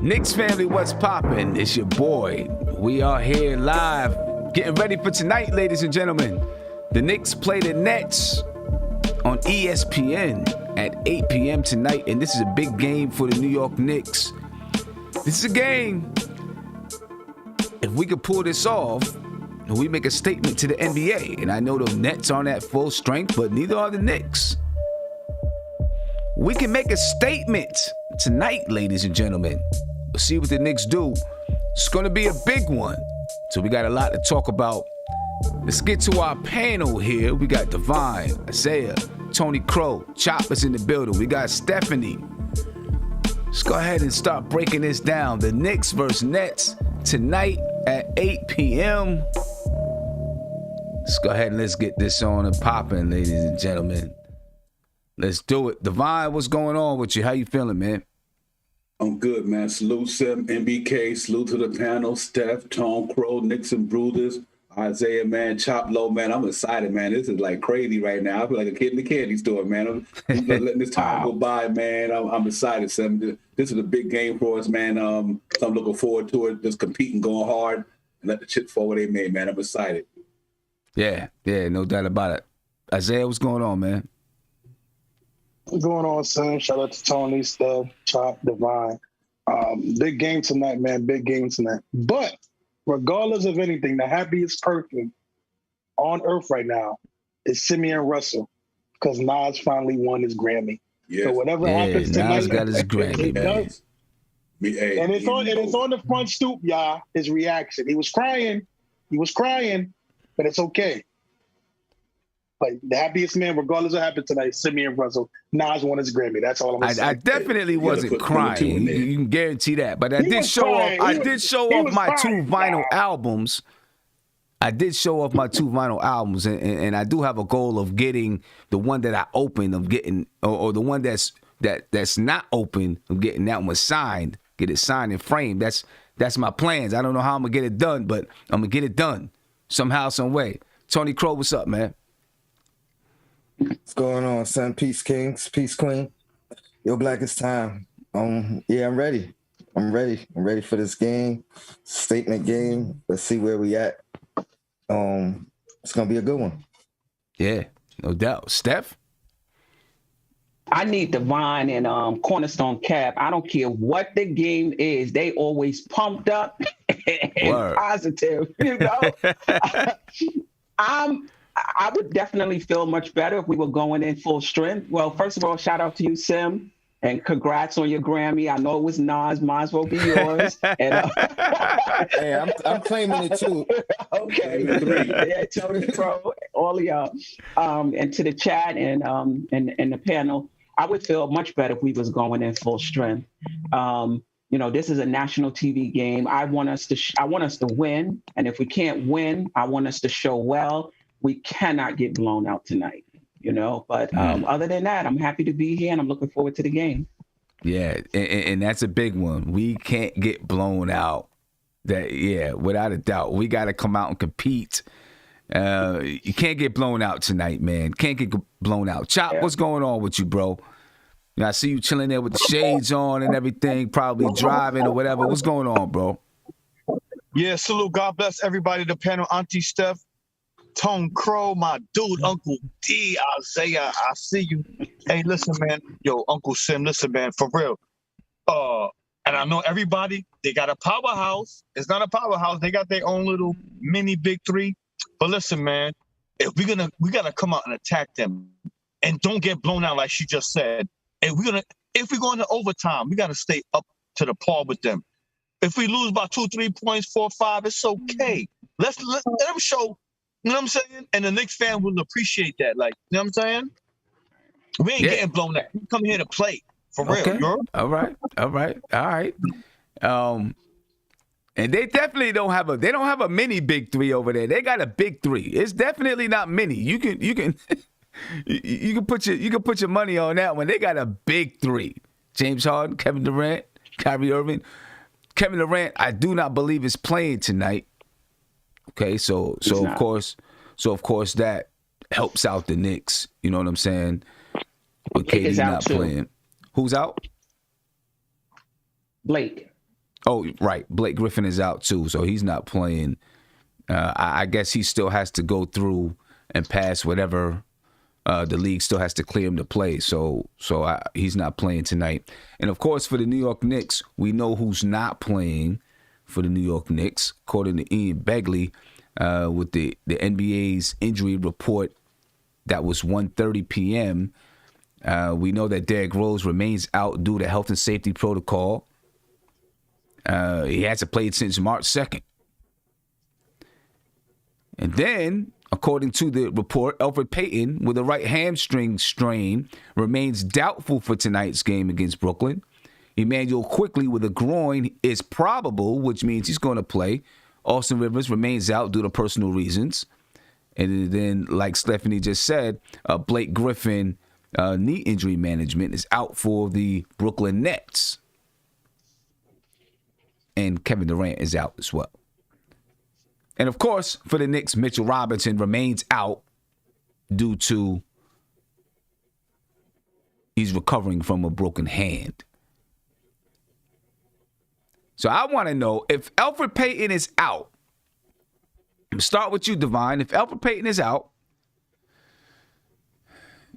Knicks family, what's poppin'? It's your boy. We are here live, getting ready for tonight, ladies and gentlemen. The Knicks play the Nets on ESPN at 8 p.m. tonight, and this is a big game for the New York Knicks. This is a game. If we could pull this off, we make a statement to the NBA. And I know the Nets aren't at full strength, but neither are the Knicks. We can make a statement tonight, ladies and gentlemen. We'll see what the Knicks do. It's going to be a big one. So we got a lot to talk about. Let's get to our panel here. We got Divine, Isaiah, Tony Crow, Chopper's in the building. We got Stephanie. Let's go ahead and start breaking this down. The Knicks versus Nets tonight at 8 p.m. Let's go ahead and let's get this on and popping, ladies and gentlemen. Let's do it. Divine, what's going on with you? How you feeling, man? I'm good, man. Salute Sim, MBK. Salute to the panel. Steph, Tom Crow, Knicks and Brutus, Isaiah, man. Chop Low, man. I'm excited, man. This is like crazy right now. I feel like a kid in the candy store, man. I'm letting this time go by, man. I'm excited, Sim. This is a big game for us, man. So I'm looking forward to it. Just competing, going hard, and let the chips fall where they may, man. I'm excited. Yeah, no doubt about it. Isaiah, what's going on, man? What's going on, son? Shout out to Tony, Steph, Chop, Divine. Big game tonight, man. Big game tonight. But regardless of anything, the happiest person on earth right now is Simeon Russell because Nas finally won his Grammy. Yes. So whatever happens tonight, Nas got his Grammy, man. And it's on the front stoop, y'all. His reaction. He was crying, but it's okay. Like the happiest man, regardless of what happened tonight, Simeon Russell. Nas won his Grammy. That's all I'm gonna say. I definitely wasn't crying. You can guarantee that. But I did show off my two vinyl albums. I did show off my two vinyl albums, and I do have a goal of getting the one that I opened, of getting, or the one that's not open, of getting that one signed, get it signed and framed. That's my plans. I don't know how I'm gonna get it done, but I'm gonna get it done somehow, some way. Tony Crow, what's up, man? What's going on, son? Peace, Kings. Peace, Queen. Yo, Black, it's time. Yeah, I'm ready. I'm ready for this game. Statement game. Let's see where we at. It's gonna be a good one. Yeah, no doubt. Steph? I need Divine and Cornerstone Cap. I don't care what the game is. They always pumped up and positive, you know? I would definitely feel much better if we were going in full strength. Well, first of all, shout out to you, Sim, and congrats on your Grammy. I know it was Nas, might as well be yours. And, hey, I'm claiming it too. Okay, yeah, Tony Pro, all of y'all, and to the chat and the panel. I would feel much better if we was going in full strength. You know, this is a national TV game. I want us to win, and if we can't win, I want us to show well. We cannot get blown out tonight, you know. But other than that, I'm happy to be here, and I'm looking forward to the game. Yeah, and that's a big one. We can't get blown out. Without a doubt. We got to come out and compete. You can't get blown out tonight, man. Can't get blown out. Chop, what's going on with you, bro? You know, I see you chilling there with the shades on and everything, probably driving or whatever. What's going on, bro? Yeah, salute. God bless everybody. The panel, Auntie Steph, Tone Crow, my dude, Uncle D, Isaiah, I see you. Hey, listen, man. Yo, Uncle Sim, listen, man, for real. And I know everybody, they got a powerhouse. It's not a powerhouse. They got their own little mini big three. But listen, man, if we gotta come out and attack them and don't get blown out like she just said. If we go into overtime, we gotta stay up to the par with them. If we lose by 2, 3 points, 4, 5, it's okay. Let them show. You know what I'm saying? And the Knicks fan will appreciate that. Like, you know what I'm saying? We ain't getting blown out. We come here to play. For real. Okay. All right. And they definitely don't have a mini big three over there. They got a big three. It's definitely not mini. You can put your money on that one. They got a big three. James Harden, Kevin Durant, Kyrie Irving. Kevin Durant, I do not believe is playing tonight. Okay, so of course that helps out the Knicks. You know what I'm saying? With KD not playing. Who's out? Blake. Oh, right. Blake Griffin is out too, so he's not playing. I guess he still has to go through and pass whatever the league still has to clear him to play. So he's not playing tonight. And of course, for the New York Knicks, we know who's not playing for the New York Knicks, according to Ian Begley, with the NBA's injury report that was 1:30 p.m. We know that Derrick Rose remains out due to health and safety protocol. He hasn't played since March 2nd. And then, according to the report, Elfrid Payton, with a right hamstring strain, remains doubtful for tonight's game against Brooklyn. Emmanuel Quickley with a groin is probable, which means he's going to play. Austin Rivers remains out due to personal reasons. And then, like Stephanie just said, Blake Griffin, knee injury management, is out for the Brooklyn Nets. And Kevin Durant is out as well. And of course, for the Knicks, Mitchell Robinson remains out due to he's recovering from a broken hand. So I want to know, if Elfrid Payton is out, start with you, Divine. If Elfrid Payton is out,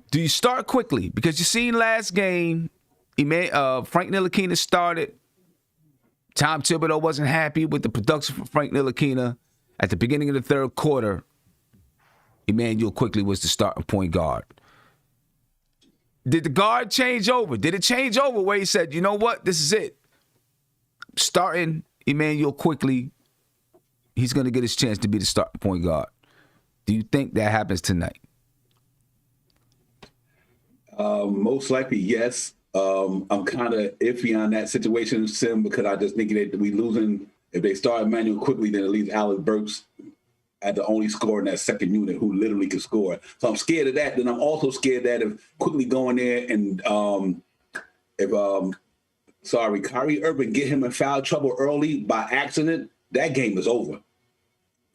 do you start quickly? Because you seen last game, Frank Ntilikina started. Tom Thibodeau wasn't happy with the production from Frank Ntilikina. At the beginning of the third quarter, Emmanuel Quickley was the starting point guard. Did the guard change over? Did it change over where he said, you know what, this is it? Starting Emmanuel Quickley, he's going to get his chance to be the starting point guard. Do you think that happens tonight? Most likely, yes. I'm kind of iffy on that situation, Sim, because I just think that we losing. If they start Emmanuel Quickley, then at least Alec Burks at the only scorer in that second unit who literally can score. So I'm scared of that. Then I'm also scared that if Quickley go in there and Kyrie Irving get him in foul trouble early by accident, that game is over.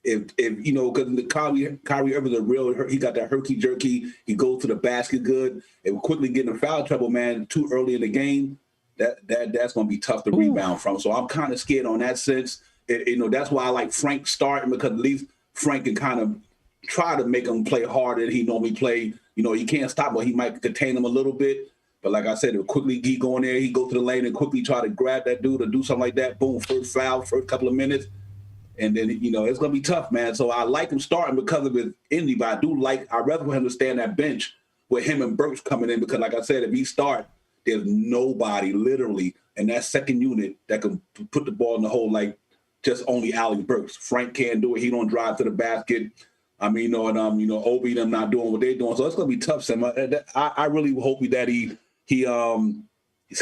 If you know, because Kyrie Irving's a real, he got that herky jerky. He goes to the basket good. If Quickley get in foul trouble, man, too early in the game, that's going to be tough to rebound from. So I'm kind of scared on that sense. That's why I like Frank starting, because at least Frank can kind of try to make him play harder than he normally play. He can't stop, but he might contain him a little bit. But like I said, if Quickley he go in there, he go to the lane and quickly try to grab that dude or do something like that. Boom, first foul, first couple of minutes. And then, it's going to be tough, man. So I like him starting because of his injury, but I'd rather for him to stay on that bench with him and Burks coming in, because like I said, if he start, there's nobody literally in that second unit that can put the ball in the hole like just only Alec Burks. Frank can't do it. He don't drive to the basket. Obi them not doing what they're doing. So it's going to be tough, Sam. I really hope that he's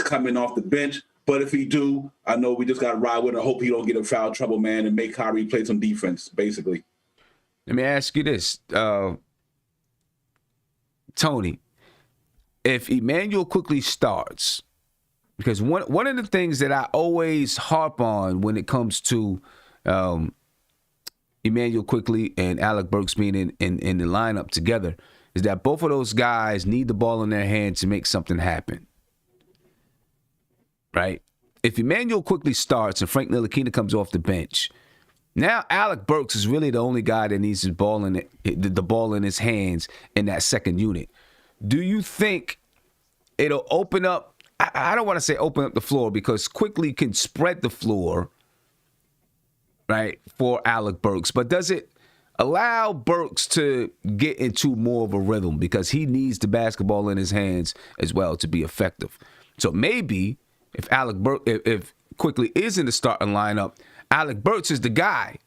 coming off the bench. But if he do, I know we just got to ride with him. I hope he don't get in foul trouble, man, and make Kyrie play some defense, basically. Let me ask you this, Tony. If Emmanuel Quickley starts, because one of the things that I always harp on when it comes to Emmanuel Quickley and Alec Burks being in the lineup together is that both of those guys need the ball in their hands to make something happen. Right? If Emmanuel Quickley starts and Frank Ntilikina comes off the bench, now Alec Burks is really the only guy that needs the ball in his hands in that second unit. Do you think it'll open up? I don't want to say open up the floor, because Quickley can spread the floor, right, for Alec Burks. But does it allow Burks to get into more of a rhythm, because he needs the basketball in his hands as well to be effective? So maybe if Quickley is in the starting lineup, Alec Burks is the guy,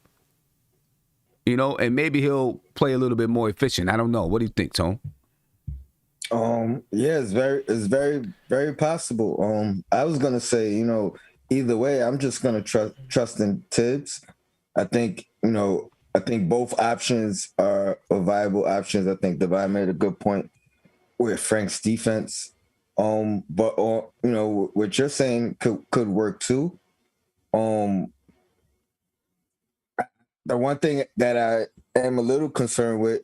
and maybe he'll play a little bit more efficient. I don't know. What do you think, Tone? Yeah, it's very, very possible. I was gonna say, either way, I'm just gonna trust in Tibbs. I think both options are viable options. I think Divine made a good point with Frank's defense. But what you're saying could work too. The one thing that I am a little concerned with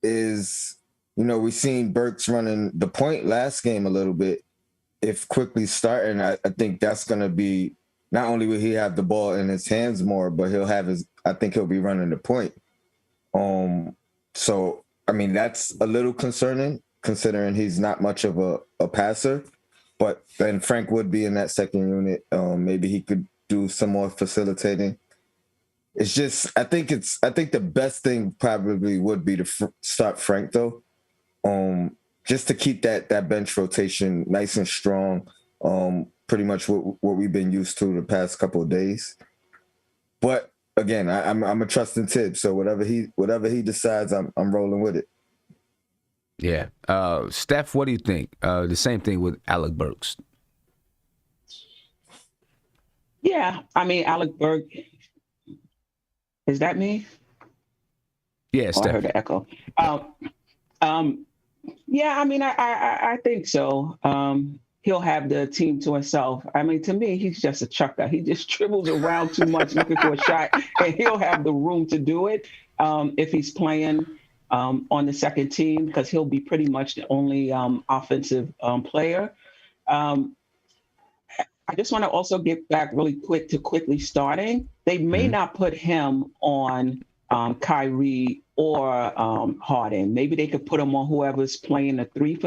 is, we've seen Burks running the point last game a little bit. If Quickley starting, I think that's going to be not only will he have the ball in his hands more, but I think he'll be running the point. So, I mean, that's a little concerning considering he's not much of a passer, but then Frank would be in that second unit. Maybe he could do some more facilitating. It's just, I think the best thing probably would be to start Frank though. Just to keep that bench rotation nice and strong. Pretty much what we've been used to the past couple of days. But again, I'm a trusting Tibbs, so whatever he decides, I'm rolling with it. Yeah. Steph, what do you think? The same thing with Alec Burks. Yeah, I mean, Alec Burks. Is that me? Yeah, Steph. I heard the echo. Yeah, I mean, I think so. He'll have the team to himself. I mean, to me, he's just a chucker. He just dribbles around too much looking for a shot, and he'll have the room to do it if he's playing on the second team, because he'll be pretty much the only offensive player. I just want to also get back really quick to quickly starting. They may not put him on Kyrie or Harden. Maybe they could put him on whoever's playing the three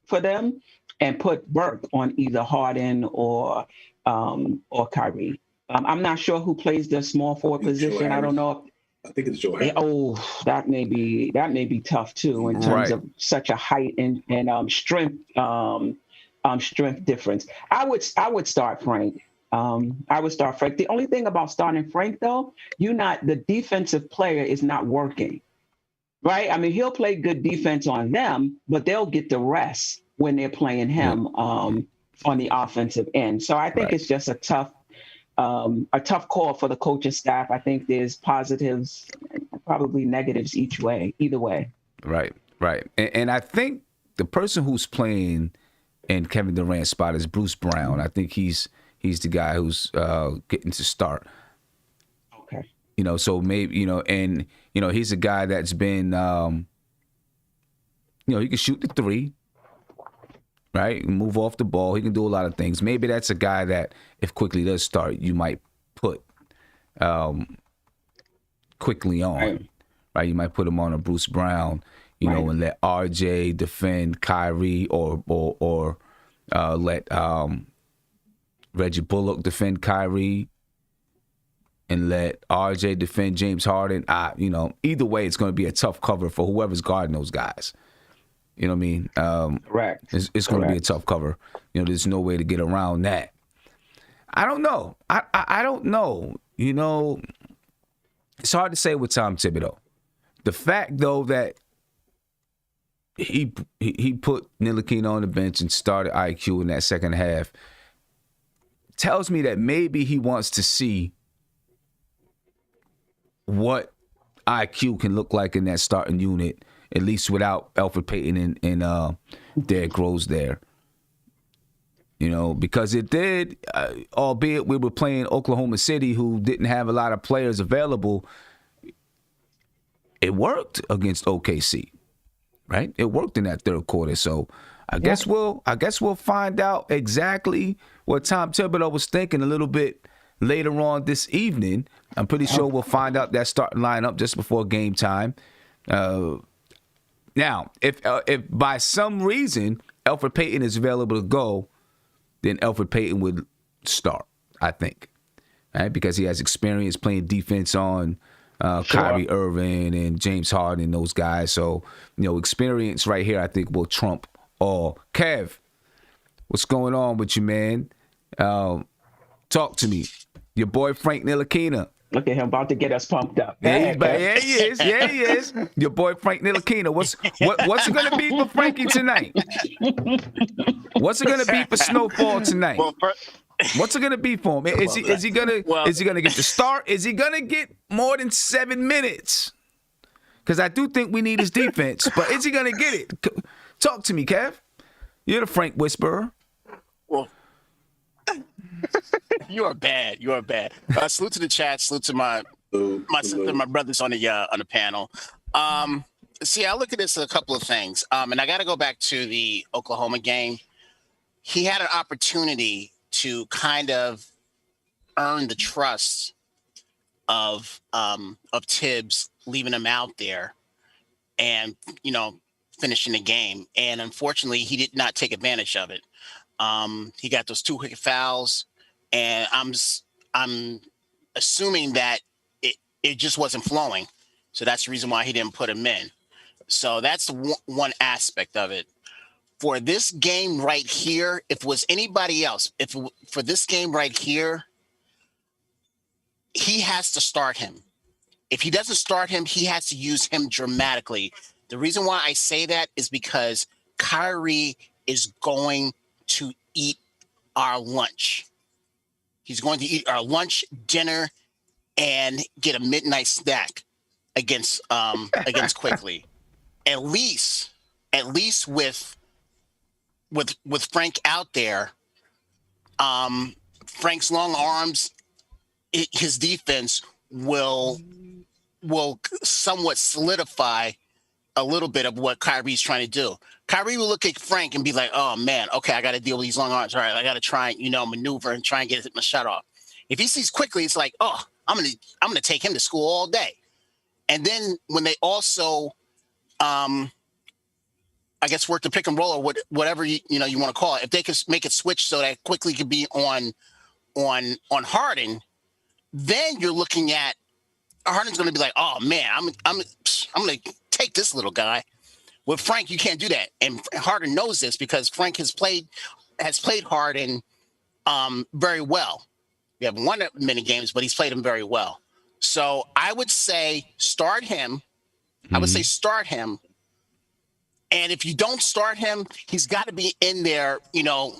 for them, and put Burke on either Harden or Kyrie. I'm not sure who plays the small forward position. I don't know. I think it's Joe Harris. Oh, that may be tough too in terms of such a height and strength difference. I would start Frank. I would start Frank. The only thing about starting Frank though, the defensive player is not working. Right? I mean, he'll play good defense on them, but they'll get the rest when they're playing him on the offensive end. So I think it's just a tough call for the coaching staff. I think there's positives, probably negatives either way. Right. And I think the person who's playing in Kevin Durant's spot is Bruce Brown. I think he's the guy who's getting to start. Okay. So maybe, and, he's a guy that's been, he can shoot the three, right? Move off the ball. He can do a lot of things. Maybe that's a guy that, if Quickly does start, you might put Quickly on, right? You might put him on a Bruce Brown, and let RJ defend Kyrie or let Reggie Bullock defend Kyrie and let RJ defend James Harden. Either way, it's going to be a tough cover for whoever's guarding those guys. You know what I mean? Correct. It's going to be a tough cover. There's no way to get around that. I don't know. I don't know. It's hard to say with Tom Thibodeau. The fact, though, that he put Ntilikina on the bench and started IQ in that second half tells me that maybe he wants to see what IQ can look like in that starting unit, at least without Elfrid Payton and Derrick Rose there. Because it did, albeit we were playing Oklahoma City, who didn't have a lot of players available, it worked against OKC, right? It worked in that third quarter. So I guess we'll find out exactly what Tom Thibodeau was thinking a little bit later on this evening. I'm pretty sure we'll find out that starting lineup just before game time. Now, if by some reason Elfrid Payton is available to go, then Elfrid Payton would start, I think, right? Because he has experience playing defense on Kyrie Irving and James Harden and those guys. So, experience right here, I think, will trump all. Kev, what's going on with you, man? Talk to me. Your boy Frank Ntilikina. Look at him about to get us pumped up. Yeah, he is. Your boy Frank Ntilikina. What's it gonna be for Frankie tonight? What's it gonna be for Snowfall tonight? What's it gonna be for him? Is he gonna get the start? Is he gonna get more than 7 minutes? Because I do think we need his defense, but is he gonna get it? Talk to me, Kev. You're the Frank whisperer. Well, you are bad. Salute to the chat. Salute to my sister, my brothers on the panel. See, I look at this a couple of things, and I got to go back to the Oklahoma game. He had an opportunity to kind of earn the trust of Tibbs, leaving him out there and, finishing the game. And unfortunately, he did not take advantage of it. He got those 2 quick fouls, and I'm assuming that it just wasn't flowing. So that's the reason why he didn't put him in. So that's one aspect of it. For this game right here, if it was anybody else, for this game right here, he has to start him. If he doesn't start him, he has to use him dramatically. The reason why I say that is because Kyrie is going to eat our lunch. He's going to eat our lunch, dinner, and get a midnight snack against Quickly. At least with Frank out there, Frank's long arms, his defense will somewhat solidify a little bit of what Kyrie's trying to do. Kyrie will look at Frank and be like, "Oh man, okay, I got to deal with these long arms. All right, I got to try and maneuver and try and get my shot off." If he sees Quickly, it's like, "Oh, I'm gonna take him to school all day." And then when they also, I guess, work the pick and roll or whatever you want to call it, if they could make it switch so that Quickly could be on Harden, then you're looking at Harden's going to be like, "Oh man, I'm going to take this little guy." With Frank, you can't do that, and Harden knows this because Frank has played Harden very well. We have won many games, but he's played him very well. So I would say start him. Mm-hmm. I would say start him. And if you don't start him, he's got to be in there, a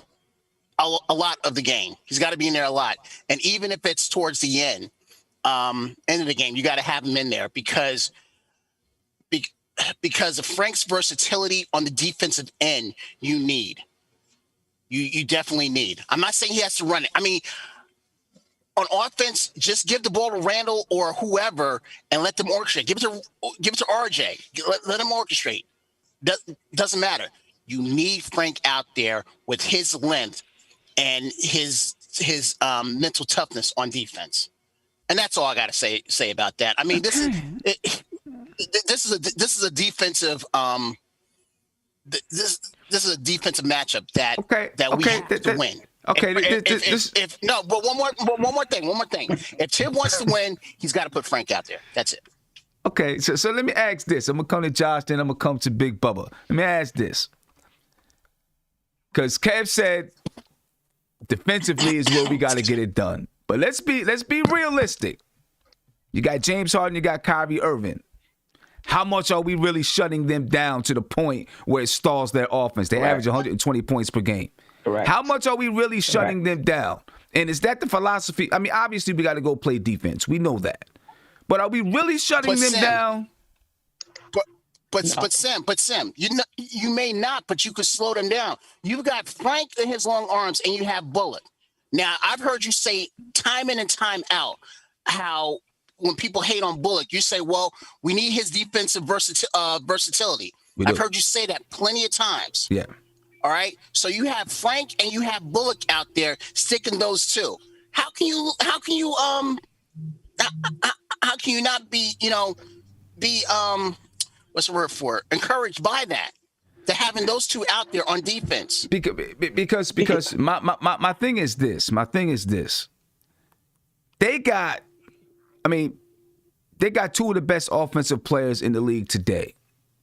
lot of the game. He's got to be in there a lot. And even if it's towards the end of the game, you got to have him in there because of Frank's versatility on the defensive end, you definitely need. I'm not saying he has to run it. I mean, on offense, just give the ball to Randall or whoever and let them orchestrate. Give it to RJ. Let them orchestrate. Doesn't matter. You need Frank out there with his length and his mental toughness on defense. And that's all I got to say about that. I mean, this is a defensive this is a defensive matchup that we have to win. Okay. But one more thing. If Tibb wants to win, he's got to put Frank out there. That's it. Okay, so let me ask this. I'm gonna come to Josh, then I'm gonna come to Big Bubba. Let me ask this, because Kev said defensively is where we got to get it done. But let's be realistic. You got James Harden, you got Kyrie Irving. How much are we really shutting them down to the point where it stalls their offense? They average 120 points per game. Correct. How much are we really shutting them down? And is that the philosophy? I mean, obviously we got to go play defense. We know that. But are we really shutting them down? But Sam, you may not, but you could slow them down. You've got Frank and his long arms, and you have Bullock. Now, I've heard you say time in and time out how when people hate on Bullock, you say, well, we need his defensive versatility. I've heard you say that plenty of times. Yeah. All right. So you have Frank and you have Bullock out there sticking those two. How can you not be what's the word for it? Encouraged by that, to having those two out there on defense? Because my thing is this. They got two of the best offensive players in the league today,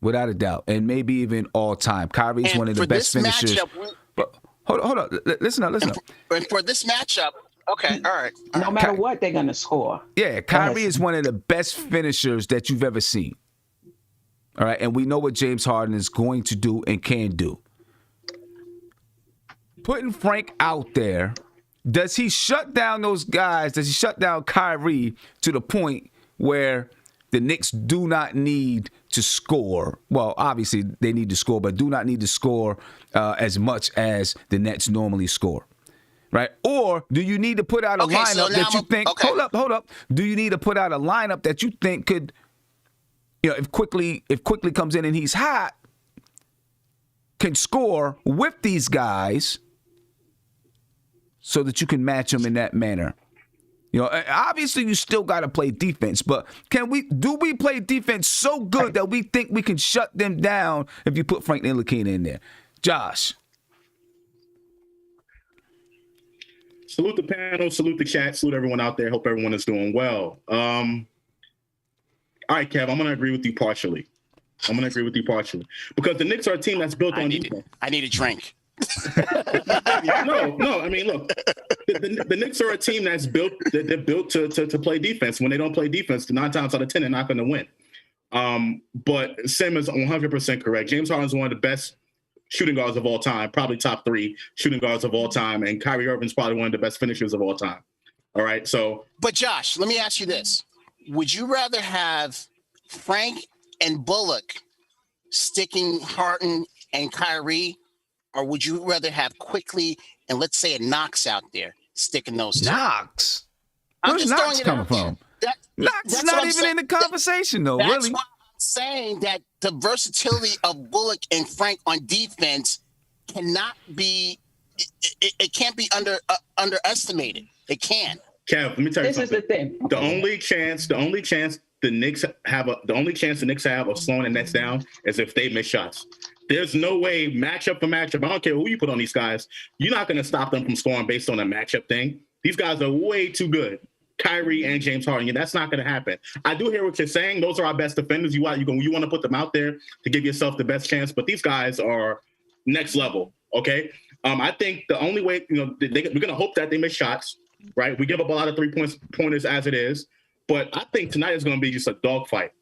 without a doubt, and maybe even all time. Kyrie's one of the best finishers. But hold on, listen up. And for this matchup. Okay, all right. No matter what, they're going to score. Yeah, Kyrie is one of the best finishers that you've ever seen. All right, and we know what James Harden is going to do and can do. Putting Frank out there, does he shut down those guys? Does he shut down Kyrie to the point where the Knicks do not need to score? Well, obviously they need to score, but do not need to score as much as the Nets normally score. Right? Or do you need to put out a lineup that you think, hold up. Do you need to put out a lineup that you think could, if Quickly comes in and he's hot, can score with these guys so that you can match them in that manner? You know, obviously you still got to play defense, but do we play defense so good that we think we can shut them down if you put Frank Ntilikina in there? Josh. Salute the panel, salute the chat, salute everyone out there. Hope everyone is doing well. All right, Kev, I'm going to agree with you partially. Because the Knicks are a team that's built on defense. I need a drink. No. I mean, look, the Knicks are a team that's built. They're built to play defense. When they don't play defense, 9 times out of 10, they're not going to win. But Sim is 100% correct. James Harden is one of the best shooting guards of all time, probably top 3 shooting guards of all time, and Kyrie Irving's probably one of the best finishers of all time. All right, so. But Josh, let me ask you this: would you rather have Frank and Bullock sticking Harden and Kyrie? Or would you rather have Quickly and let's say a Knox out there sticking those two? Knox? Where's Knox coming from? Knox is not even in the conversation, though, that's really. Why I'm saying that the versatility of Bullock and Frank on defense cannot be it can't be underestimated. It can. Kev, let me tell you something. This is the thing. The only chance the Knicks have of slowing the Nets down is if they miss shots. There's no way matchup for matchup. I don't care who you put on these guys. You're not going to stop them from scoring based on a matchup thing. These guys are way too good. Kyrie and James Harden. That's not going to happen. I do hear what you're saying. Those are our best defenders. You want to put them out there to give yourself the best chance. But these guys are next level. Okay. I think the only way, we're going to hope that they miss shots, right? We give up a lot of 3-pointers as it is. But I think tonight is going to be just a dogfight.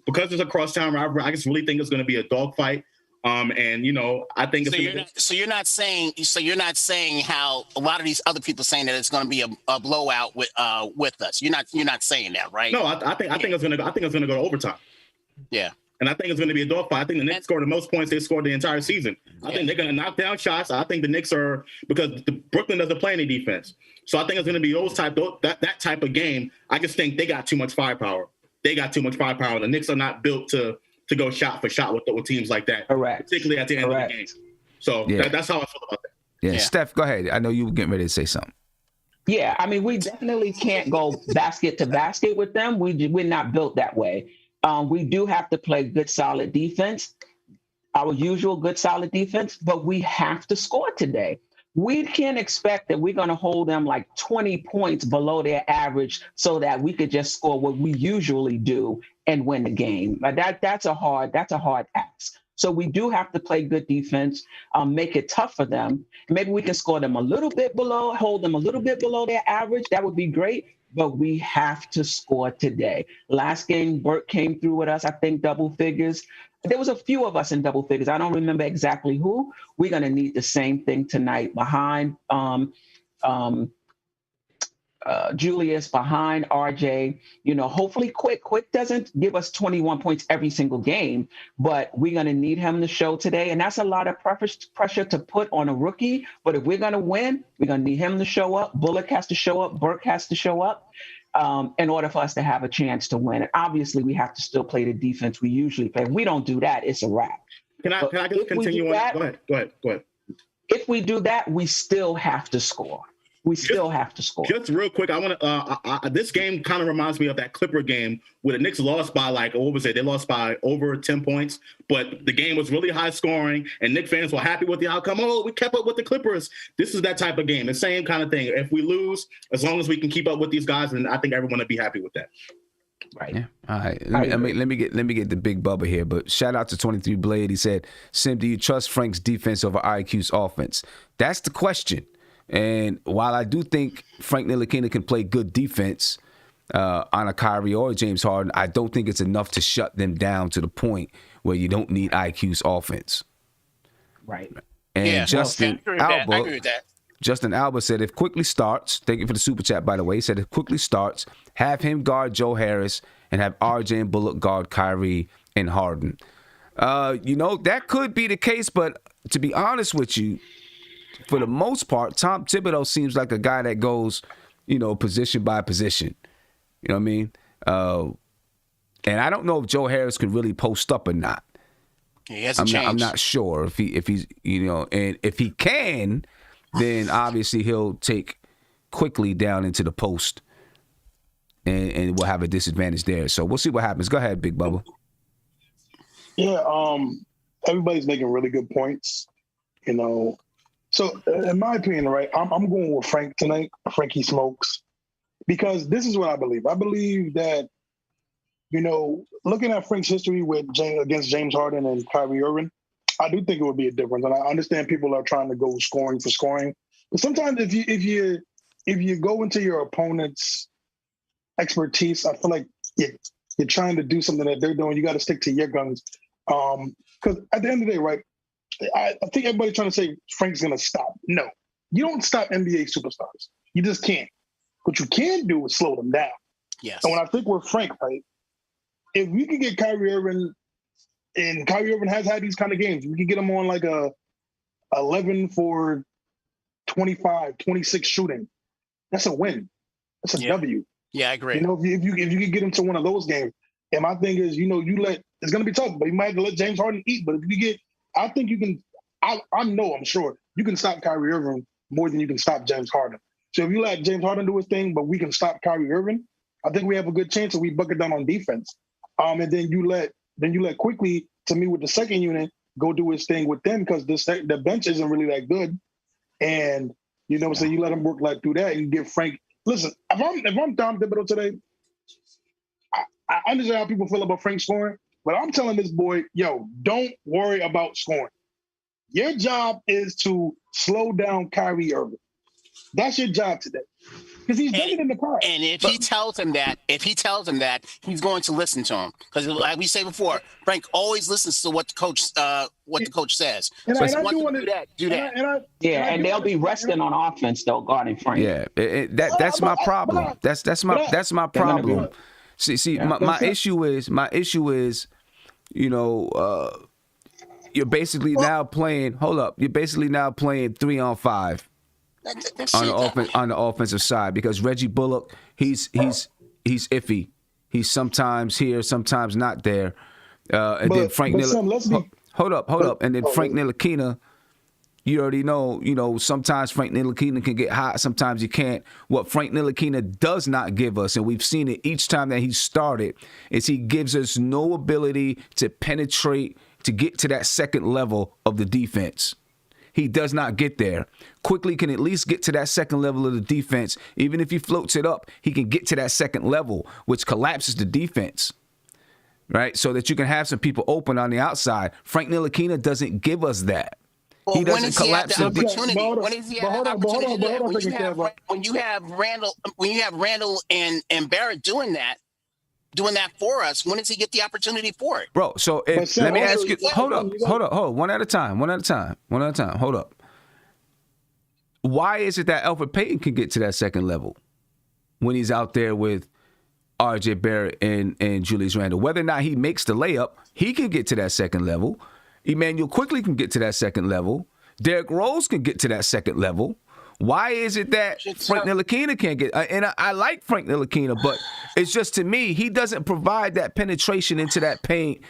Because it's a crosstown rivalry, I just really think it's going to be a dogfight. I think you're not saying how a lot of these other people saying that it's going to be a blowout with us. You're not saying that, right? No, I think it's going to go to overtime. Yeah. And I think it's going to be a dogfight. I think the Knicks scored the most points they scored the entire season. I think they're going to knock down shots. I think the Knicks are, because Brooklyn doesn't play any defense. So I think it's going to be that type of game. I just think they got too much firepower. The Knicks are not built to go shot for shot with teams like that. Correct. Particularly at the end of the game. So that's how I feel about that. Yeah. Steph, go ahead. I know you were getting ready to say something. Yeah, I mean, we definitely can't go basket to basket with them. We're not built that way. We do have to play good, solid defense, our usual good, solid defense, but we have to score today. We can't expect that we're going to hold them like 20 points below their average so that we could just score what we usually do and win the game. That's a hard ask. So we do have to play good defense, make it tough for them. Maybe we can score them a little bit below, hold them a little bit below their average. That would be great. But we have to score today. Last game, Burt came through with us, I think, double figures. There was a few of us in double figures. I don't remember exactly who. We're going to need the same thing tonight behind Julius, behind RJ. Hopefully Quick doesn't give us 21 points every single game, but we're going to need him to show today. And that's a lot of pressure to put on a rookie. But if we're going to win, we're going to need him to show up. Bullock has to show up. Burke has to show up in order for us to have a chance to win. And obviously, we have to still play the defense we usually play. If we don't do that, it's a wrap. Can I just continue on that? Go ahead. If we do that, we still have to score. Just real quick, I want to. This game kind of reminds me of that Clipper game where the Knicks lost by they lost by over 10 points, but the game was really high scoring, and Knicks fans were happy with the outcome. Oh, we kept up with the Clippers. This is that type of game, the same kind of thing. If we lose, as long as we can keep up with these guys, then I think everyone will be happy with that. Right. Yeah. All right. Let me get the big Bubba here. But shout out to 23 Blade. He said, "Sim, do you trust Frank's defense over IQ's offense?" That's the question. And while I do think Frank Ntilikina can play good defense on a Kyrie or a James Harden, I don't think it's enough to shut them down to the point where you don't need IQ's offense. Right. And Justin Alba, I agree with that. Justin Alba said, if Quickly starts, thank you for the super chat, by the way, he said, if Quickly starts, have him guard Joe Harris and have RJ and Bullock guard Kyrie and Harden. That could be the case, but to be honest with you, for the most part, Tom Thibodeau seems like a guy that goes, position by position. You know what I mean? And I don't know if Joe Harris can really post up or not. He hasn't changed. I'm not sure if he's and if he can, then obviously he'll take Quickly down into the post and we'll have a disadvantage there. So we'll see what happens. Go ahead, Big Bubba. Yeah, everybody's making really good points, you know. So in my opinion, right, I'm going with Frank tonight, Frankie Smokes, because this is what I believe. I believe that, you know, looking at Frank's history with against James Harden and Kyrie Irving, I do think it would be a difference. And I understand people are trying to go scoring for scoring, but sometimes if you go into your opponent's expertise, I feel like you're trying to do something that they're doing. You got to stick to your guns. Because at the end of the day, right, I think everybody's trying to say Frank's going to stop. No, you don't stop NBA superstars. You just can't. What you can do is slow them down. Yes. And when I think with Frank, right, if we could get Kyrie Irving, and Kyrie Irving has had these kind of games, we could get him on like a 11 for 25, 26 shooting. That's a win. That's a W. Yeah, I agree. You know, if you could get him to one of those games, and my thing is, you know, it's going to be tough, but you might have to let James Harden eat. But if you get, I think you can. I'm sure you can stop Kyrie Irving more than you can stop James Harden. So if you let James Harden do his thing, but we can stop Kyrie Irving, I think we have a good chance that we bucket down on defense. And then you let Quickly, to me, with the second unit, go do his thing with them, because the bench isn't really that good. And you know, so you let him work like through that, and you give Frank. Listen, if I'm Tom Thibodeau today, I understand how people feel about Frank scoring, but I'm telling this boy, yo, don't worry about scoring. Your job is to slow down Kyrie Irving. That's your job today. Because he's done it in the past. And if he tells him that, he's going to listen to him. Because like we say before, Frank always listens to what the coach says. And so I do that. And they'll be resting on offense though, guarding Frank. Yeah, that's my problem. That's my problem. See, my issue is, you know, you're basically now playing. Hold up, you're basically now playing 3-on-5 on the offensive side, because Reggie Bullock, he's iffy. He's sometimes here, sometimes not there. And then Frank Ntilikina. Hold up, and then Frank Ntilikina. You already know, sometimes Frank Ntilikina can get hot, sometimes he can't. What Frank Ntilikina does not give us, and we've seen it each time that he started, is he gives us no ability to penetrate, to get to that second level of the defense. He does not get there. Quickly can at least get to that second level of the defense. Even if he floats it up, he can get to that second level, which collapses the defense, right? So that you can have some people open on the outside. Frank Ntilikina doesn't give us that. Well, he doesn't collapse the opportunity. When is he had the opportunity? When you have Randall and Barrett doing that for us, when does he get the opportunity for it? Bro, so let me ask you, hold up, one at a time. Hold up. Why is it that Elfrid Payton can get to that second level when he's out there with RJ Barrett and Julius Randle? Whether or not he makes the layup, he can get to that second level. Emmanuel Quickly can get to that second level. Derrick Rose can get to that second level. Why is it that Frank Ntilikina can't get? And I like Frank Ntilikina, but it's just, to me, he doesn't provide that penetration into that paint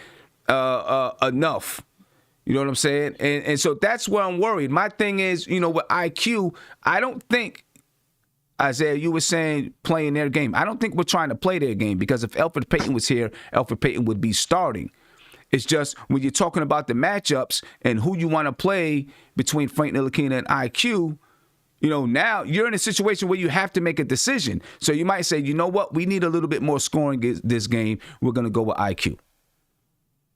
enough. You know what I'm saying? And so that's where I'm worried. My thing is, with IQ, I don't think, Isaiah, you were saying playing their game. I don't think we're trying to play their game, because if Elfrid Payton was here, Elfrid Payton would be starting. It's just when you're talking about the matchups and who you want to play between Frank Ntilikina and IQ, now you're in a situation where you have to make a decision. So you might say, you know what, we need a little bit more scoring this game. We're going to go with IQ.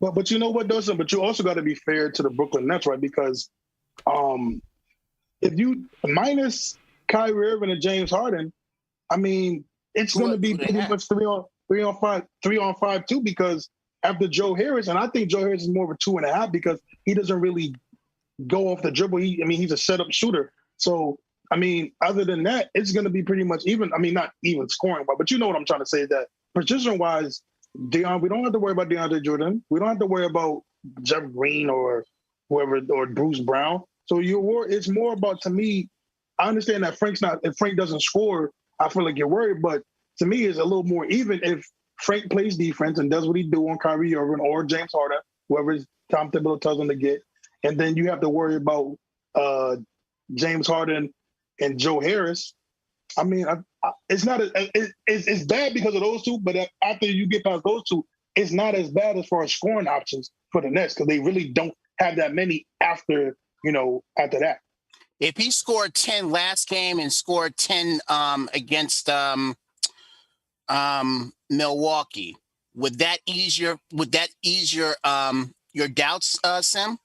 But you know what, Dustin? But you also got to be fair to the Brooklyn Nets, right? Because if you minus Kyrie Irving and James Harden, I mean, it's going to be pretty much 3-on-5 too, because after Joe Harris, and I think Joe Harris is more of a 2.5 because he doesn't really go off the dribble. He's a setup shooter. So, I mean, other than that, it's going to be pretty much even. I mean, not even scoring, but you know what I'm trying to say, that position-wise, we don't have to worry about DeAndre Jordan. We don't have to worry about Jeff Green or whoever, or Bruce Brown. So it's more about, to me, I understand that if Frank doesn't score, I feel like you're worried, but to me, it's a little more even if Frank plays defense and does what he do on Kyrie Irving or James Harden, whoever Tom Thibodeau tells him to get. And then you have to worry about James Harden and Joe Harris. I mean, it's not. It's bad because of those two, but after you get past those two, it's not as bad as far as scoring options for the Nets because they really don't have that many after that. If he scored 10 last game and scored 10 against Milwaukee, would that ease your doubts, Sim?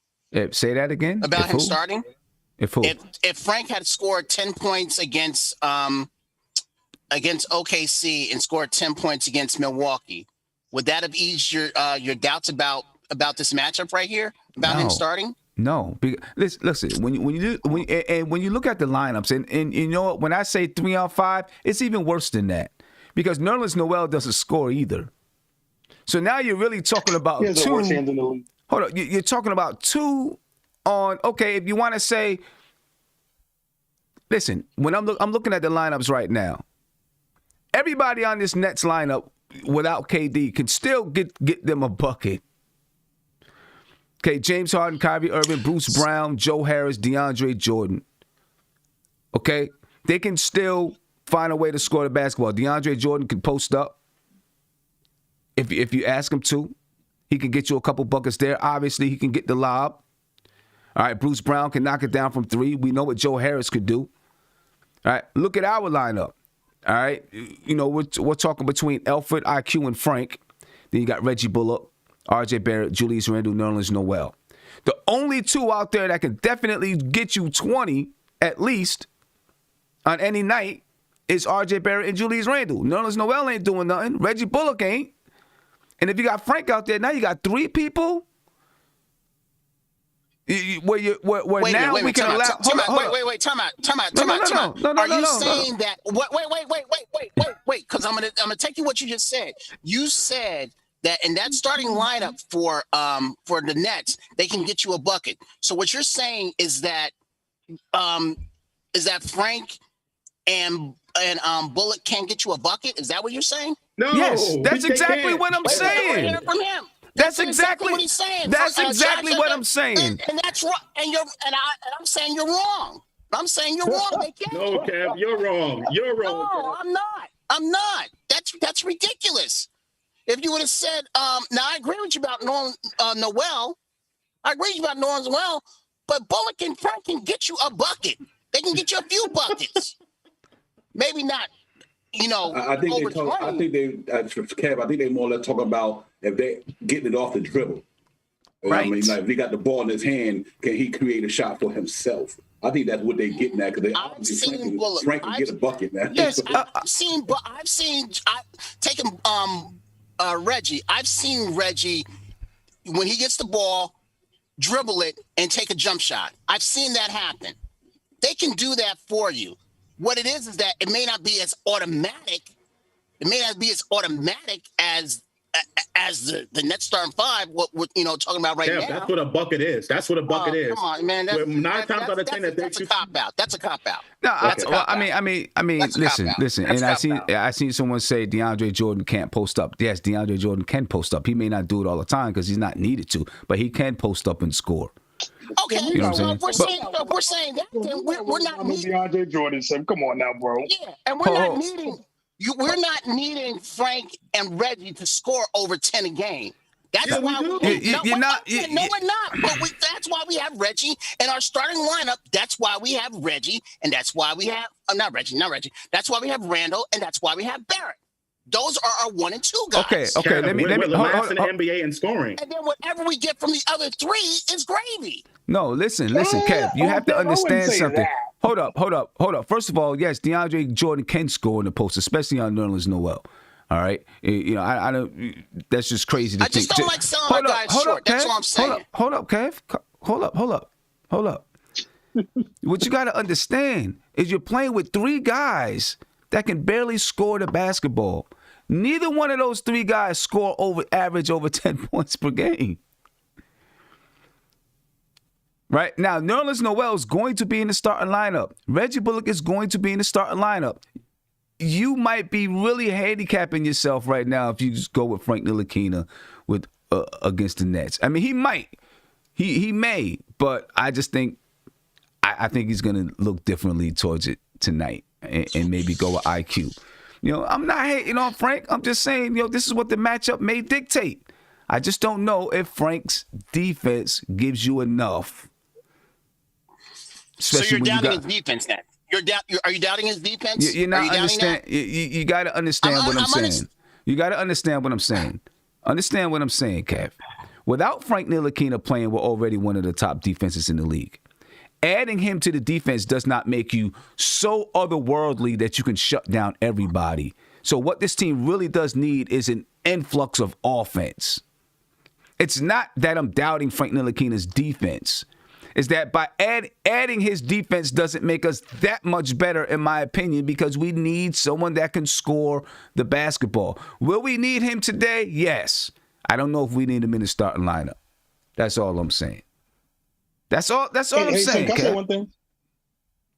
Say that again. About him starting? If who? If Frank had scored 10 points against OKC and scored 10 points against Milwaukee, would that have eased your doubts about this matchup right here about him starting? No, listen. When you look at the lineups, and you know what, when I say 3-on-5, it's even worse than that because Nerlens Noel doesn't score either. So now you're really talking about two. Hold on, you're talking about 2 on. Okay, if you want to say, listen, when I'm looking at the lineups right now, everybody on this Nets lineup without KD can still get them a bucket. Okay, James Harden, Kyrie Irving, Bruce Brown, Joe Harris, DeAndre Jordan. Okay, they can still find a way to score the basketball. DeAndre Jordan can post up if you ask him to. He can get you a couple buckets there. Obviously, he can get the lob. All right, Bruce Brown can knock it down from 3. We know what Joe Harris could do. All right, look at our lineup. All right, we're talking between Elfrid, IQ, and Frank. Then you got Reggie Bullock, RJ Barrett, Julius Randle, Nerlens Noel. The only 2 out there that can definitely get you 20 at least on any night is RJ Barrett and Julius Randle. Nerlens Noel ain't doing nothing. Reggie Bullock ain't. And if you got Frank out there, now you got 3 people. Wait, time out. Wait, time out. No. Are you saying that? Wait, because I'm gonna take you what you just said. You said that in that starting lineup for the Nets, they can get you a bucket. So what you're saying is that Frank and Bullock can't get you a bucket? Is that what you're saying? No. Yes, that's exactly what I'm saying. From him. That's exactly what he's saying. That's exactly what I'm saying. And that's wrong. And I'm saying you're wrong. I'm saying you're wrong. They can't. No, Kev, you're wrong. You're wrong. No, I'm not. That's ridiculous. If you would have said, now I agree with you about Noel. I agree with you about Noel, but Bullock and Frank can get you a bucket. They can get you a few buckets. Maybe not. I think they more or less talk about if they getting it off the dribble. Right. I mean, like if he got the ball in his hand, can he create a shot for himself? I think that's what they're getting at because Frank can get a bucket, man. Yes, I've seen Reggie. I've seen Reggie when he gets the ball, dribble it and take a jump shot. I've seen that happen. They can do that for you. What it is that it may not be as automatic. It may not be as automatic as the Nets starting 5. What we're talking about now. That's what a bucket is. That's what a bucket is. Come on, man. 9 times out of 10, that's a cop out. That's a cop out. No, I mean. Listen. And I seen someone say DeAndre Jordan can't post up. Yes, DeAndre Jordan can post up. He may not do it all the time because he's not needed to, but he can post up and score. Okay, you know what I'm saying? We're saying that. Then we're not needing DeAndre Jordan. So come on now, bro. Yeah, and we're not needing. We're not needing Frank and Reggie to score over 10 a game. That's why we're not. But that's why we have Reggie in our starting lineup. That's why we have Reggie, and that's why we have not Reggie. That's why we have Randall, and that's why we have Barrett. Those are our 1 and 2 guys. Okay. Let me in the NBA in scoring. And then whatever we get from the other 3 is gravy. No, listen, Kev. You have to understand something. Hold up. First of all, yes, DeAndre Jordan can score in the post, especially on Nerlens Noel. All right, I don't. That's just crazy to think. I just don't like selling our guys short. That's all I'm saying. Hold up, Kev. Hold up. What you got to understand is you're playing with 3 guys that can barely score the basketball. Neither one of those 3 guys average over 10 points per game. Right? Now, Nerlens Noel is going to be in the starting lineup. Reggie Bullock is going to be in the starting lineup. You might be really handicapping yourself right now if you just go with Frank Ntilikina against the Nets. I mean, he might. He may. But I just think I think he's going to look differently towards it tonight. and maybe go with IQ. I'm not hating on Frank. I'm just saying, this is what the matchup may dictate. I just don't know if Frank's defense gives you enough. So you're doubting his defense then? Are you doubting his defense? You're not understand. You got to understand what I'm saying. You got to understand what I'm saying. Understand what I'm saying, Kev. Without Frank Ntilikina playing, we're already one of the top defenses in the league. Adding him to the defense does not make you so otherworldly that you can shut down everybody. So what this team really does need is an influx of offense. It's not that I'm doubting Frank Ntilikina's defense. It's that by adding his defense doesn't make us that much better, in my opinion, because we need someone that can score the basketball. Will we need him today? Yes. I don't know if we need him in the starting lineup. That's all I'm saying. That's all I'm saying. Can I say one thing?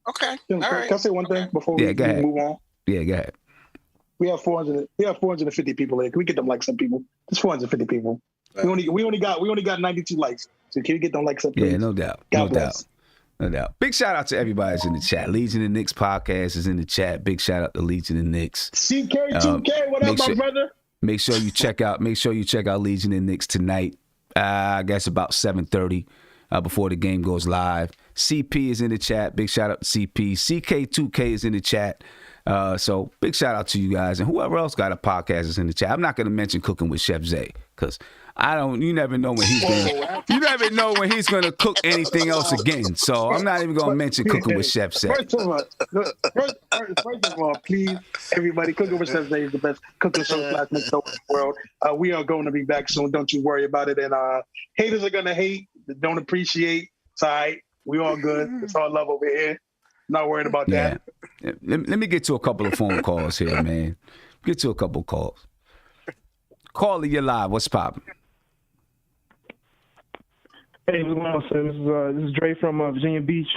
Okay. All right. Can I say one thing before we move on? Yeah, go ahead. We have 450 people here. Can we get them likes up, people? It's 450 people. Right. We only got 92 likes. So can we get them likes up, please? Yeah, no doubt. God bless. No doubt. Big shout out to everybody that's in the chat. Legion and Knicks podcast is in the chat. Big shout out to Legion and Knicks. CK2K, what up, my brother? Make sure you check out Legion and Knicks tonight. I guess about 7:30 before the game goes live. CP is in the chat. Big shout out to CP. CK2K is in the chat. So big shout out to you guys, and whoever else got a podcast is in the chat. I'm not going to mention Cooking with Chef Zay because you never know when he's going to cook anything else again. So I'm not even going to mention Cooking with Chef Zay. First of all, please, everybody, Cooking with Chef Zay is the best cooking show / mix show in the world. We are going to be back soon. Don't you worry about it. And haters are going to hate, don't appreciate. It's all right. We all good. It's all love over here. Not worried about that. Let me get to a couple of phone calls here, man. Get to a couple calls. Caller, you're live. What's poppin'? Hey, what's going on, sir? This is Dre from Virginia Beach,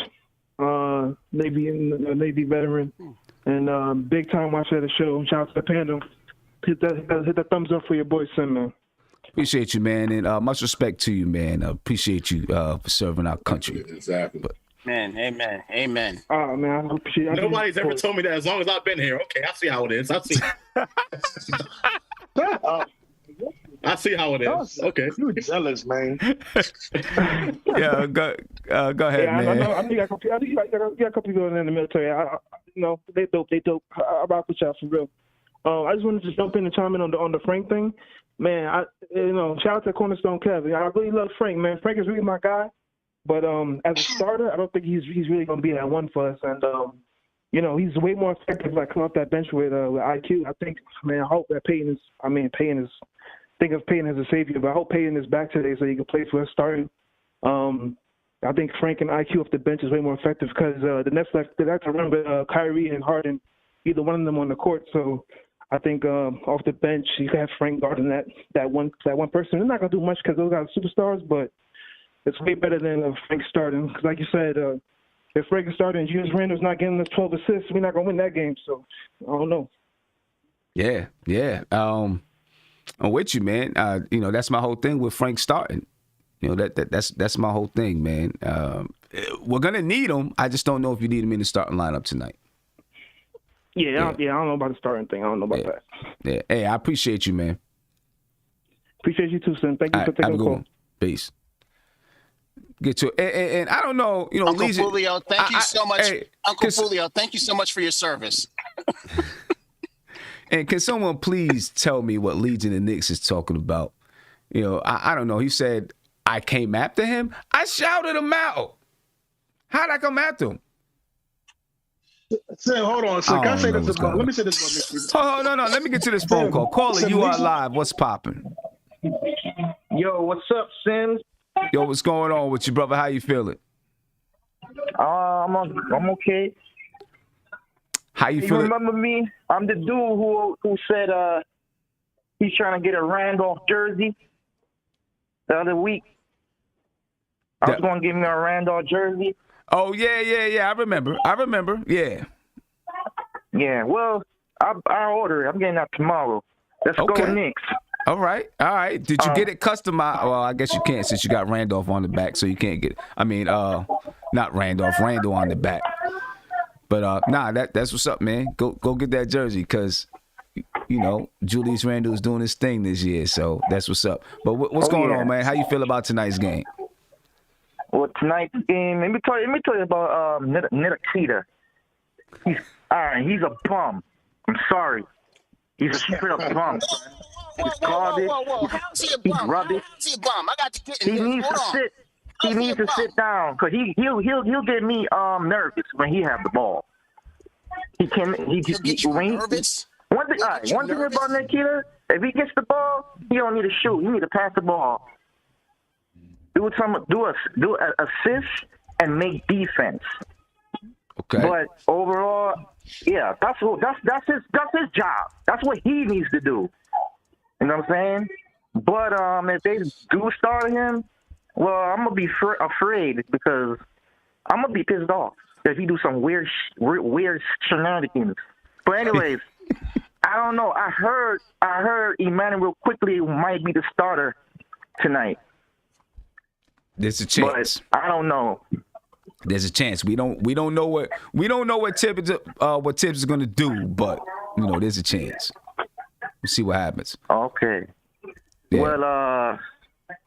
Navy veteran, and big time watcher of the show. Shout out to the Panda. Hit that thumbs up for your boy, Sim, man. Appreciate you, man, and much respect to you, man. Appreciate you for serving our country. Exactly. Man, amen. Oh, man, I appreciate it. Nobody's ever told me that as long as I've been here. Okay, I see how it is. I see how it is. Okay. You jealous, man. Yeah, go ahead, man. I think you got a couple people in the military. They dope. I rock with y'all for real. I just wanted to jump in and chime in on the Frank thing. Man, shout out to Cornerstone Kevin. I really love Frank, man. Frank is really my guy. But as a starter, I don't think he's really going to be that one for us. And, he's way more effective coming off that bench with IQ. I think, man, I hope that think of Payton as a savior, but I hope Payton is back today so he can play for us starting. I think Frank and IQ off the bench is way more effective because the Nets they have to run with Kyrie and Harden, either one of them on the court. So I think off the bench, you can have Frank guarding that one person. They're not going to do much because those guys are superstars, but it's way better than Frank starting. Because like you said, if Frank is starting and Julius Randle's not getting us 12 assists, we're not going to win that game. So, I don't know. Yeah. I'm with you, man. That's my whole thing with Frank starting. That's my whole thing, man. We're going to need him. I just don't know if you need him in the starting lineup tonight. Yeah, I don't know about the starting thing. I don't know about that. Yeah. Hey, I appreciate you, man. Appreciate you too, son. Thank you for taking the call. Peace. Get to it. And I don't know, Uncle Fulio, thank you so much. Uncle Fulio, thank you so much for your service. And can someone please tell me what Legion and Knicks is talking about? I don't know. He said, I came after him. I shouted him out. How'd I come after him? Hold on. So can I say this? Let me say this. Oh, no. Let me get to this phone call. Caller, you are live. What's popping? Yo, what's up, Sims? Yo, what's going on with you, brother? How you feeling? I'm okay. How you feeling? You remember me? I'm the dude who said he's trying to get a Randolph jersey the other week. I was going to give me a Randolph jersey. Oh, yeah. I remember. Yeah. Yeah, well, I'll order it. I'm getting that tomorrow. Let's go Knicks. All right. Did you get it customized? Well, I guess you can't since you got Randolph on the back, so you can't get it. I mean, not Randolph, Randall on the back. But nah, that's what's up, man. Go get that jersey because you know Julius Randle is doing his thing this year, so that's what's up. But what's going on, man? How you feel about tonight's game? Well, tonight's game. Let me tell you about Ntilikina. He's a bum. I'm sorry. He's a straight up bum. He's garbage. How's he a bum? He's rubbish. How's he a bum? I got to get in He this. needs to sit. He needs to sit down because he'll get me nervous when he have the ball. He can. He'll get you nervous. One thing about Ntilikina, if he gets the ball, he don't need to shoot. He need to pass the ball. Do assist and make defense. Okay. But overall, yeah, that's his job. That's what he needs to do. You know what I'm saying? But if they do start him, well, I'm gonna be afraid because I'm gonna be pissed off if he do some weird shenanigans. But anyways, I don't know. I heard Emmanuel quickly might be the starter tonight. There's a chance. But I don't know. There's a chance. We don't know what Tibbs is gonna do, but you know, there's a chance. We'll see what happens. Okay. Yeah. Well,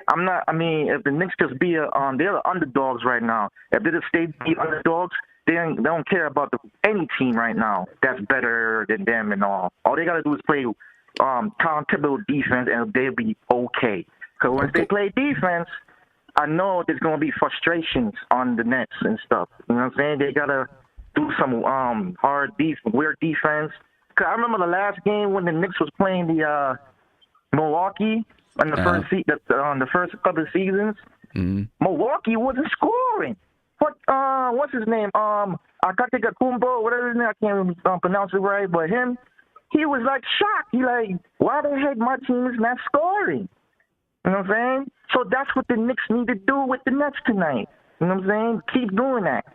if the Knicks just be they're the underdogs right now. If they just stay be underdogs, they don't care about any team right now that's better than them and all. All they gotta do is play countable defense and they'll be okay. Because once they play defense, I know there's gonna be frustrations on the Nets and stuff. You know what I'm saying? They gotta do some weird defense. Cause I remember the last game when the Knicks was playing the Milwaukee on the first couple of seasons. Mm-hmm. Milwaukee wasn't scoring. What's his name? Akatika Kumbo, whatever his name. I can't pronounce it right, but he was like shocked. He like, why the heck my team is not scoring? You know what I'm saying? So that's what the Knicks need to do with the Nets tonight. You know what I'm saying? Keep doing that.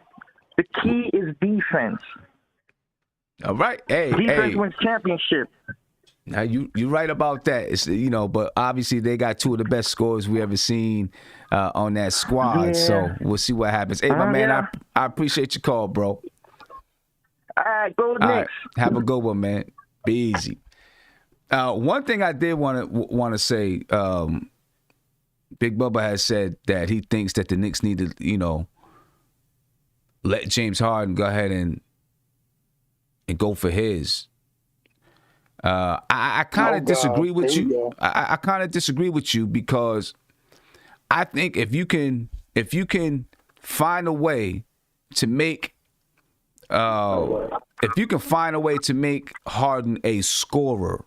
The key is defense. All right. Defense wins championship. Now you're right about that. It's but obviously they got two of the best scorers we ever seen on that squad. Yeah. So we'll see what happens. Hey, my man, yeah. I appreciate your call, bro. All right, go Knicks. All right, have a good one, man. Be easy. One thing I did want to say, Big Bubba has said that he thinks that the Knicks need to, let James Harden go ahead and go for his. I kind of disagree with you. I kind of disagree with you because I think if you can find a way to make Harden a scorer,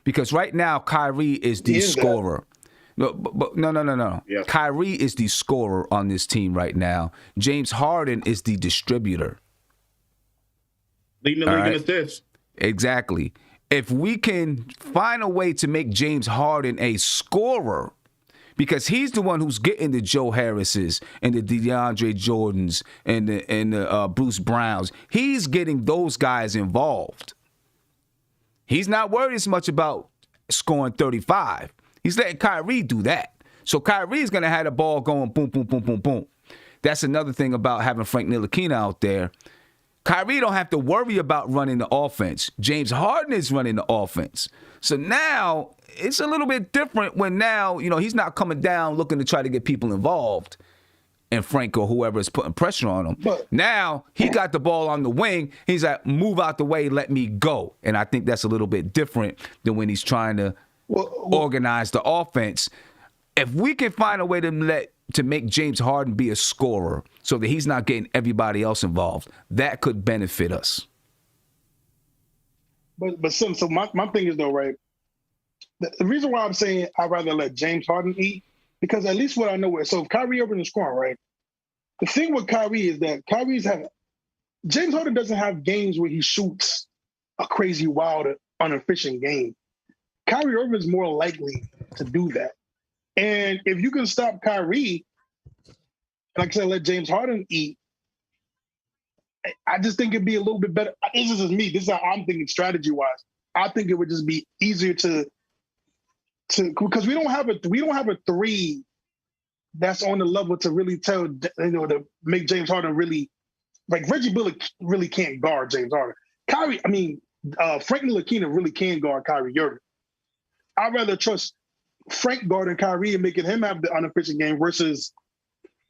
because right now Kyrie is the scorer. No. Yeah. Kyrie is the scorer on this team right now. James Harden is the distributor. Leading the league in assists. Exactly. If we can find a way to make James Harden a scorer, because he's the one who's getting the Joe Harrises and the DeAndre Jordans and the Bruce Browns. He's getting those guys involved. He's not worried as much about scoring 35. He's letting Kyrie do that. So Kyrie's going to have the ball going boom, boom, boom, boom, boom. That's another thing about having Frank Ntilikina out there. Kyrie don't have to worry about running the offense. James Harden is running the offense. So now it's a little bit different when now, he's not coming down looking to try to get people involved and Frank or whoever is putting pressure on him. But now he got the ball on the wing. He's like, move out the way, let me go. And I think that's a little bit different than when he's trying to organize the offense. If we can find a way to make James Harden be a scorer so that he's not getting everybody else involved, that could benefit us. But so my thing is though, right? The reason why I'm saying I'd rather let James Harden eat, because at least what I know is, so if Kyrie opened the scoring, right? The thing with Kyrie is that James Harden doesn't have games where he shoots a crazy, wild, inefficient game. Kyrie Irving is more likely to do that. And if you can stop Kyrie, like I said, let James Harden eat, I just think it'd be a little bit better. This is me. This is how I'm thinking strategy-wise. I think it would just be easier to because we don't have a three that's on the level to really to make James Harden really like Reggie Bullock really can't guard James Harden. Frank Ntilikina really can guard Kyrie Irving. I'd rather trust Frank guarding Kyrie and making him have the unefficient game versus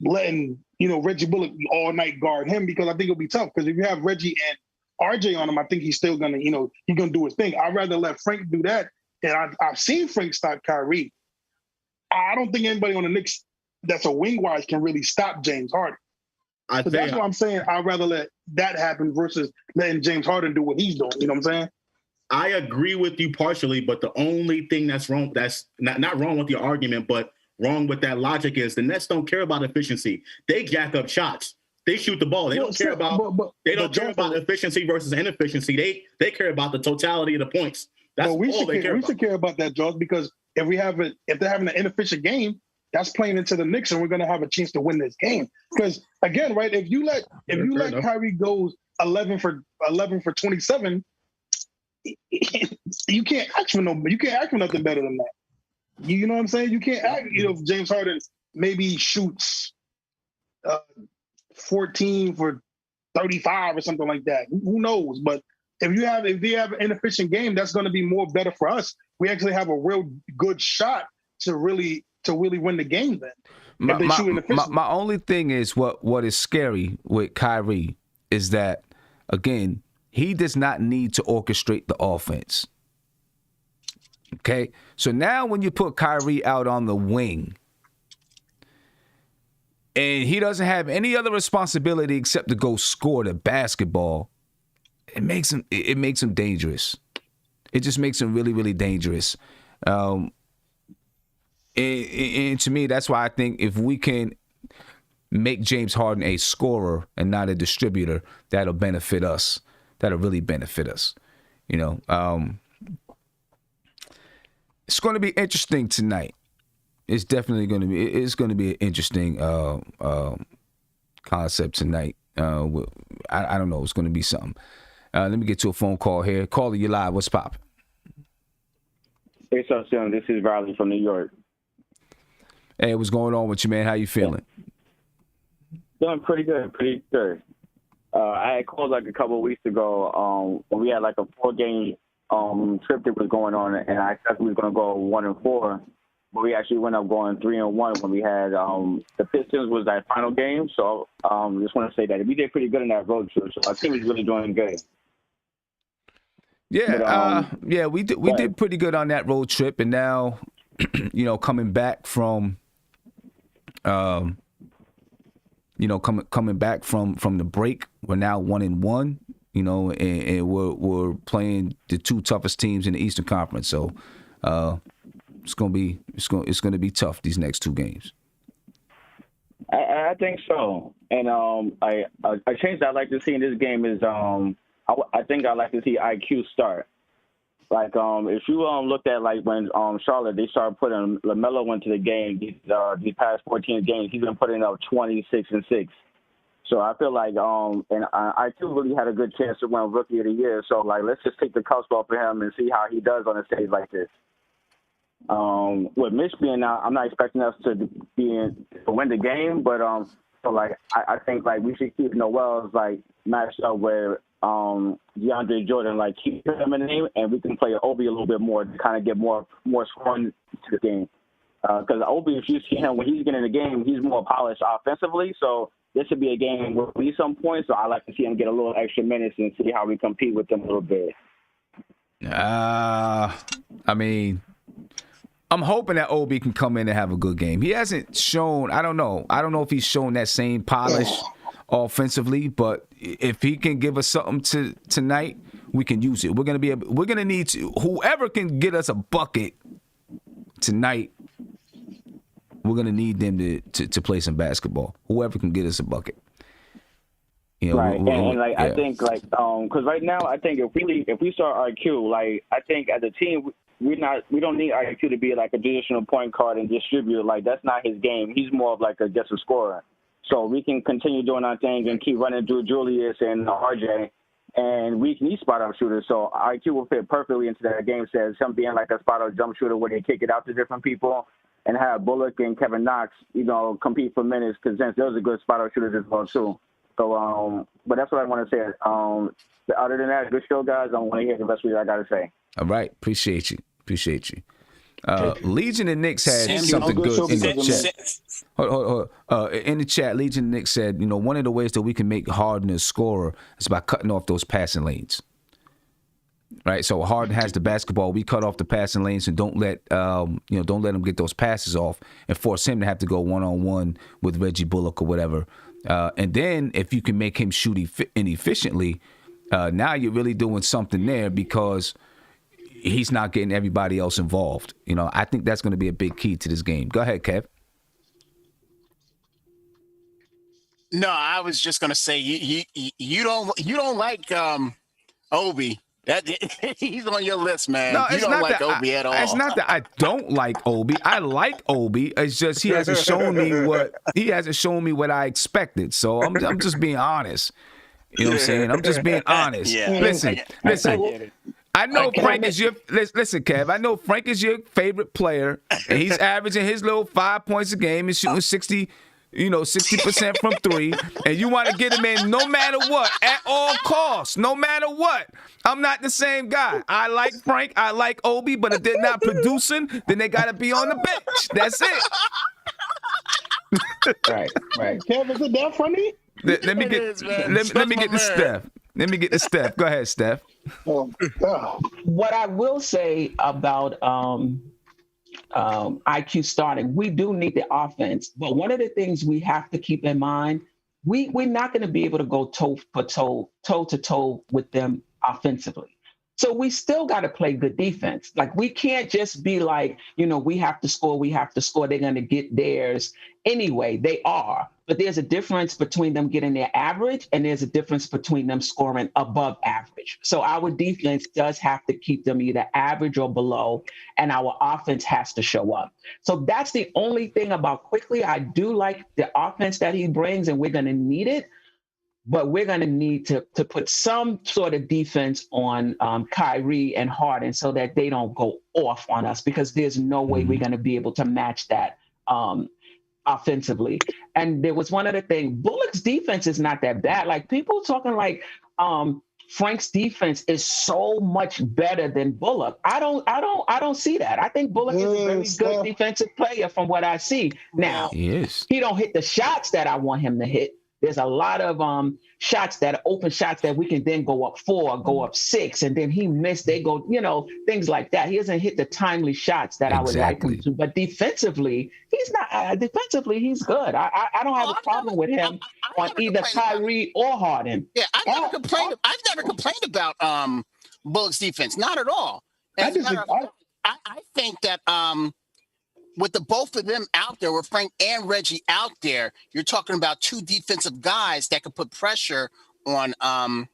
letting, Reggie Bullock all night guard him, because I think it'll be tough. Because if you have Reggie and RJ on him, I think he's still gonna, he's gonna do his thing. I'd rather let Frank do that. And I've seen Frank stop Kyrie. I don't think anybody on the Knicks that's a wing-wise can really stop James Harden. So that's why I'm saying I'd rather let that happen versus letting James Harden do what he's doing. You know what I'm saying? I agree with you partially, but the only thing that's wrong, that's not wrong with your argument, but wrong with that logic is the Nets don't care about efficiency. They jack up shots. They shoot the ball. They don't care about efficiency versus inefficiency. They care about the totality of the points. That's all they care about. We should care about that, George, because if they're having an inefficient game, that's playing into the Knicks, and we're going to have a chance to win this game. Because again, right, if you let Kyrie goes 11 for 27, you can't ask for nothing better than that. You know what I'm saying? You can't act. If James Harden maybe shoots 14 for 35 or something like that, who knows? But if they have an inefficient game, that's going to be more better for us. We actually have a real good shot to really win the game then. My only thing is what is scary with Kyrie is that, again, he does not need to orchestrate the offense. Okay? So now when you put Kyrie out on the wing and he doesn't have any other responsibility except to go score the basketball, it makes him dangerous. It just makes him really, really dangerous. And to me, that's why I think if we can make James Harden a scorer and not a distributor, that'll benefit us. That'll really benefit us. It's going to be interesting tonight. It's definitely going to be. It's going to be an interesting concept tonight. I don't know. It's going to be something. Let me get to a phone call here. Caller, you live. What's poppin'? Hey, so soon. This is Riley from New York. Hey, what's going on with you, man? How you feeling? Doing pretty good. I had called like a couple of weeks ago when we had like a 4-game trip that was going on, and I thought we were going to go 1-4, but we actually went up going 3-1 when we had the Pistons was that final game. So just want to say that we did pretty good in that road trip. So our team is really doing good. Yeah, but, we did pretty good on that road trip, and now coming back from coming back from the break, we're now 1-1. And we're playing the two toughest teams in the Eastern Conference. So it's gonna be be tough these next two games. I think so. And I change that I like to see in this game is I think I like to see IQ start. Like if you looked at like when Charlotte they started putting LaMelo into the game these past 14 games, he's been putting up 26 and 6. So I feel like and IQ really had a good chance to win Rookie of the Year. So like let's just take the cuffs off of him and see how he does on a stage like this. With Mitch being out, I'm not expecting us to win the game, but so like I think like we should keep Noel's like matched up with DeAndre Jordan, like keep him in the game, and we can play Obi a little bit more to kind of get more scoring to the game. Because Obi, if you see him when he's getting in the game, he's more polished offensively. So this should be a game where we need some points. So I like to see him get a little extra minutes and see how we compete with them a little bit. I mean, I'm hoping that Obi can come in and have a good game. He hasn't shown. I don't know if he's shown that same polish offensively, but if he can give us something tonight, we can use it. We're gonna need to. Whoever can get us a bucket tonight, we're gonna need them to play some basketball. Whoever can get us a bucket. Right, and like I think like because right now I think if we start IQ, like I think as a team we don't need IQ to be like a traditional point guard and distributor. Like that's not his game. He's more of like just a scorer. So we can continue doing our things and keep running through Julius and RJ, and we need spot-up shooters. So IQ will fit perfectly into that game set. Him being like a spot-up jump shooter where they kick it out to different people, and have Bullock and Kevin Knox, compete for minutes because those are good spot-up shooters as well too. So, but that's what I want to say. Other than that, good show, guys. I want to hear the rest of what I got to say. All right. Appreciate you. Legion and Knicks had Sam, something good good in the show chat. Hold. In the chat, Legion and Knicks said, one of the ways that we can make Harden a scorer is by cutting off those passing lanes. Right, so Harden has the basketball. We cut off the passing lanes and don't let him get those passes off and force him to have to go 1-on-1 with Reggie Bullock or whatever. And then if you can make him shoot inefficiently, now you're really doing something there because he's not getting everybody else involved. I think that's going to be a big key to this game. Go ahead, Kev. No, I was just going to say you don't like Obi. That he's on your list, man. No, you it's don't not like that Obi at all. It's not that I don't like Obi. I like Obi. It's just he hasn't shown me what I expected. So I'm just being honest. You know what I'm saying? I'm just being honest. Yeah. Listen. I know Frank is your listen, Kev. I know Frank is your favorite player, and he's averaging his little 5 points a game and shooting 60% from three, and you want to get him in no matter what, at all costs, no matter what. I'm not the same guy. I like Frank, I like Obi, but if they're not producing, then they got to be on the bench. That's it. Right. Kev, is it that funny? Let me get the Steph. Let me get the Steph. Go ahead, Steph. What I will say about IQ starting, we do need the offense, but one of the things we have to keep in mind, we're not going to be able to go toe to toe with them offensively. So we still got to play good defense. Like, we can't just be like, we have to score. They're going to get theirs anyway. They are. But there's a difference between them getting their average and there's a difference between them scoring above average. So our defense does have to keep them either average or below, and our offense has to show up. So that's the only thing about Quickly. I do like the offense that he brings, and we're going to need it. But we're going to need to put some sort of defense on Kyrie and Harden so that they don't go off on us, because there's no way we're going to be able to match that offensively. And there was one other thing. Bullock's defense is not that bad. Like, people talking like Frank's defense is so much better than Bullock. I don't see that. I think Bullock is a very good defensive player from what I see. Now, he don't hit the shots that I want him to hit. There's a lot of shots that are open shots that we can then go up 4, go up 6, and then he missed. They go, things like that. He doesn't hit the timely shots that I would like him to. But defensively, he's not. Defensively, he's good. I don't have a problem with him on either Kyrie or Harden. Yeah, I've never complained about Bullock's defense. Not at all. I think that with the both of them out there, with Frank and Reggie out there, you're talking about two defensive guys that could put pressure on a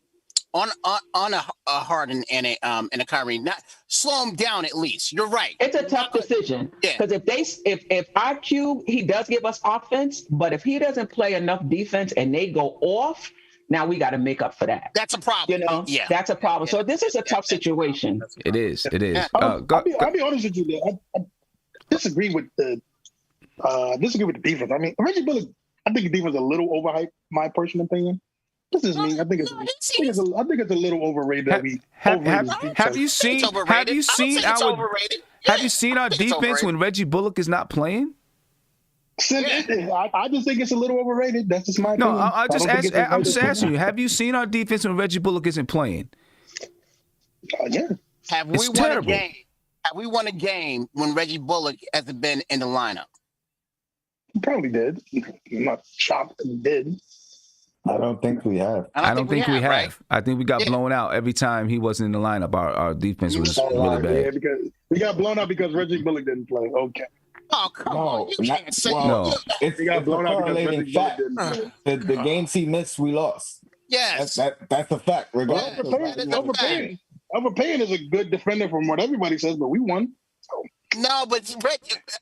Harden and a Kyrie. Not slow them down at least. You're right. It's a tough decision because if IQ, he does give us offense, but if he doesn't play enough defense and they go off, now we got to make up for that. That's a problem. That's a problem. So this is a tough situation. It is. I'll be honest with you, man. I disagree with the defense. I mean, Reggie Bullock, I think the defense is a little overhyped, my personal opinion. This is me. I think it's a little overrated. Have you seen our defense when Reggie Bullock is not playing? I just think it's a little overrated. That's just my opinion. No, I'm just asking you. Have you seen our defense when Reggie Bullock isn't playing? Yeah. Have we won a game? Have we won a game when Reggie Bullock hasn't been in the lineup? He probably did. I'm not shocked that he did. I don't think we have. I don't think we have. Right? I think we got blown out every time he wasn't in the lineup. Our defense was really bad. Yeah, because we got blown out because Reggie Bullock didn't play. Okay. Oh, come on. You can't say no. It's a correlating fact. The games he missed, we lost. Yes. That's a fact. Regardless. Overpaying is a good defender from what everybody says, but we won. So. No, but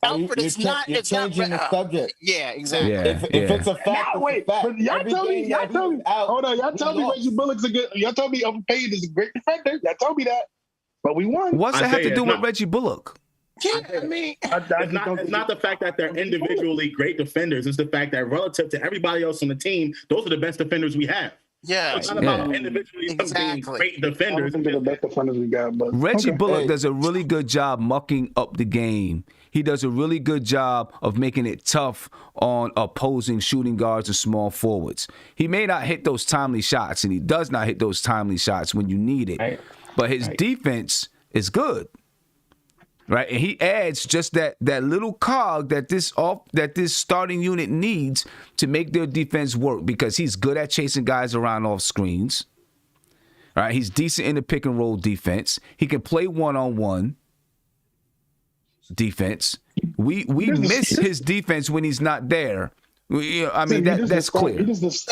Alfred, it's not. You're changing the subject. Yeah, exactly. If it's a fact, wait. But y'all tell me. Hold on. Y'all tell me Reggie Bullock's a good. Y'all tell me Overpaid is a great defender. Y'all tell me that. But we won. What's that have to do with Reggie Bullock? Yeah, I mean, It's not the fact that they're individually great defenders. It's the fact that relative to everybody else on the team, those are the best defenders we have. yeah, It's not about individually being great I defenders. don't think they're the best defenders we got, but Reggie Bullock Hey. does a really good job mucking up the game. He does a really good job of making it tough on opposing shooting guards and small forwards. He may not hit those timely shots, and he does not hit those timely shots when you need it. Right. But his defense is good. Right, and he adds just that little cog that this starting unit needs to make their defense work, because he's good at chasing guys around off screens. All right, he's decent in the pick and roll defense. He can play one-on-one defense. We miss his defense when he's not there. That's clear. You just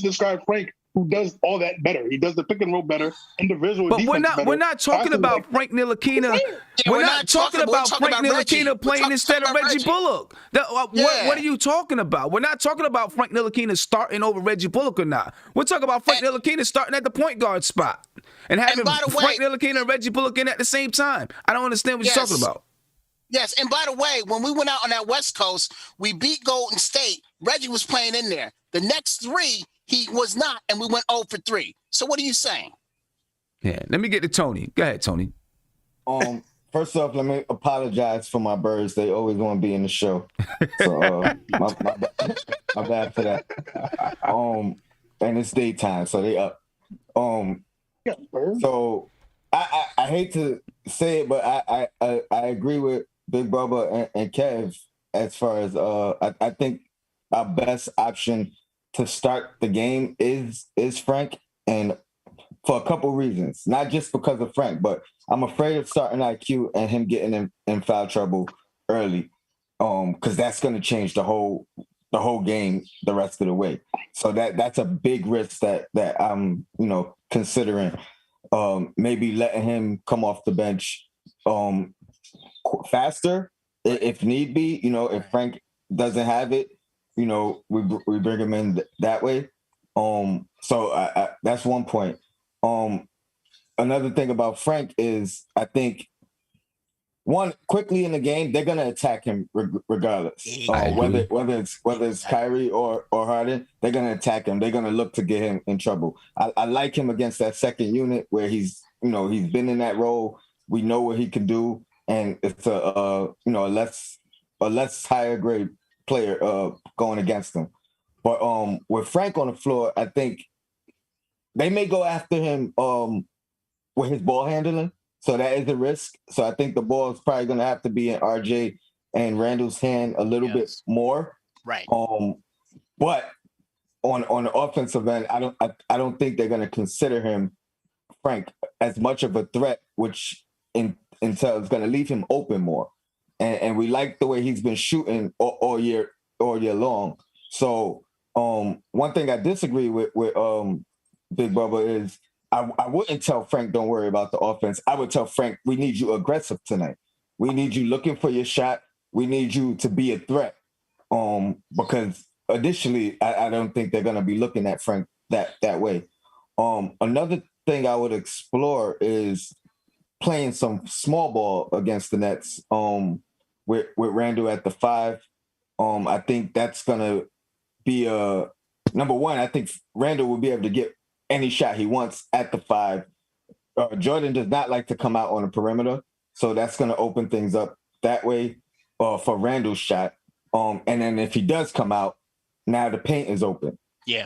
described Frank, who does all that better. He does the pick and roll better, individual But defense we're not talking about Frank Ntilikina. We're not talking about Frank Ntilikina playing instead of Reggie Bullock. What are you talking about? We're not talking about Frank Ntilikina starting over Reggie Bullock or not. We're talking about Frank Ntilikina starting at the point guard spot and having Frank Ntilikina and Reggie Bullock in at the same time. I don't understand what you're talking about. Yes, and by the way, when we went out on that West Coast, we beat Golden State. Reggie was playing in there. The next three, he was not, and we went 0 for 3. So what are you saying? Yeah, let me get to Tony. Go ahead, Tony. First off, let me apologize for my birds. They always want to be in the show. So my bad for that. And it's daytime, so they up. So I hate to say it, but I agree with Big Bubba and Kev as far as I think our best option to start the game is Frank, and for a couple reasons. Not just because of Frank, but I'm afraid of starting IQ and him getting in foul trouble early, because that's going to change the whole game the rest of the way. So that's a big risk that I'm considering. Maybe letting him come off the bench faster if need be. If Frank doesn't have it, we bring him in that way. So that's one point. Another thing about Frank is I think quickly in the game they're gonna attack him regardless. Whether it's Kyrie or Harden, they're gonna attack him. They're gonna look to get him in trouble. I like him against that second unit where he's been in that role. We know what he can do, and it's a less higher grade player going against him. But with Frank on the floor, I think they may go after him with his ball handling. So that is a risk. So I think the ball is probably going to have to be in RJ and Randall's hand a little bit more. Right. But on the offensive end, I don't think they're going to consider him, Frank, as much of a threat, which until it's going to leave him open more. And we like the way he's been shooting all year long. So one thing I disagree with Big Bubba is I wouldn't tell Frank, don't worry about the offense. I would tell Frank, we need you aggressive tonight. We need you looking for your shot. We need you to be a threat. Because additionally, I don't think they're going to be looking at Frank that way. Another thing I would explore is playing some small ball against the Nets with Randall at the 5. I think that's going to be number one. I think Randall will be able to get any shot he wants at the 5. Jordan does not like to come out on the perimeter, so that's going to open things up that way for Randall's shot. And then if he does come out, now the paint is open. Yeah.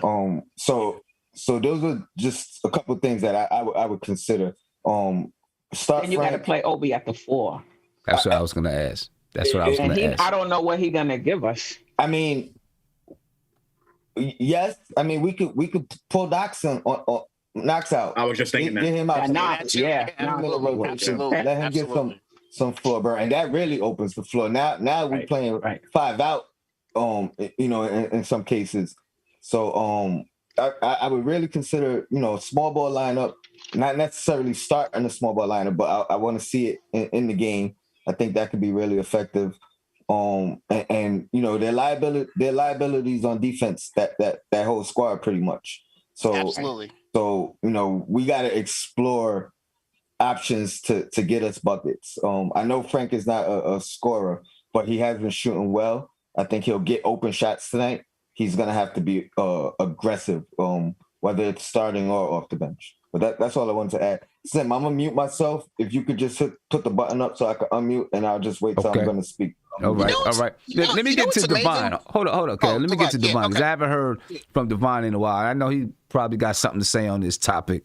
So those are just a couple of things that I would consider. Start. And you got to play Obi at the 4. That's what I was going to ask. I don't know what he's going to give us. I mean, yes. I mean, we could pull Knox out. I was just thinking get him out. Absolutely. Let him get some floor burn, and that really opens the floor. Now we're playing 5 out. In some cases. So I would really consider small ball lineup, not necessarily starting a small ball lineup, but I want to see it in the game. I think that could be really effective. And their liabilities on defense, that whole squad pretty much. So absolutely. So we got to explore options to get us buckets. I know Frank is not a scorer, but he has been shooting well. I think he'll get open shots tonight. He's going to have to be aggressive, whether it's starting or off the bench. But that's all I wanted to add. Sim, I'm going to mute myself. If you could just put the button up so I can unmute, and I'll just wait till I'm going to speak. All right, all right. Let me get to Devon. Hold on, okay. Let me get to Devon, because I haven't heard from Devon in a while. I know he probably got something to say on this topic.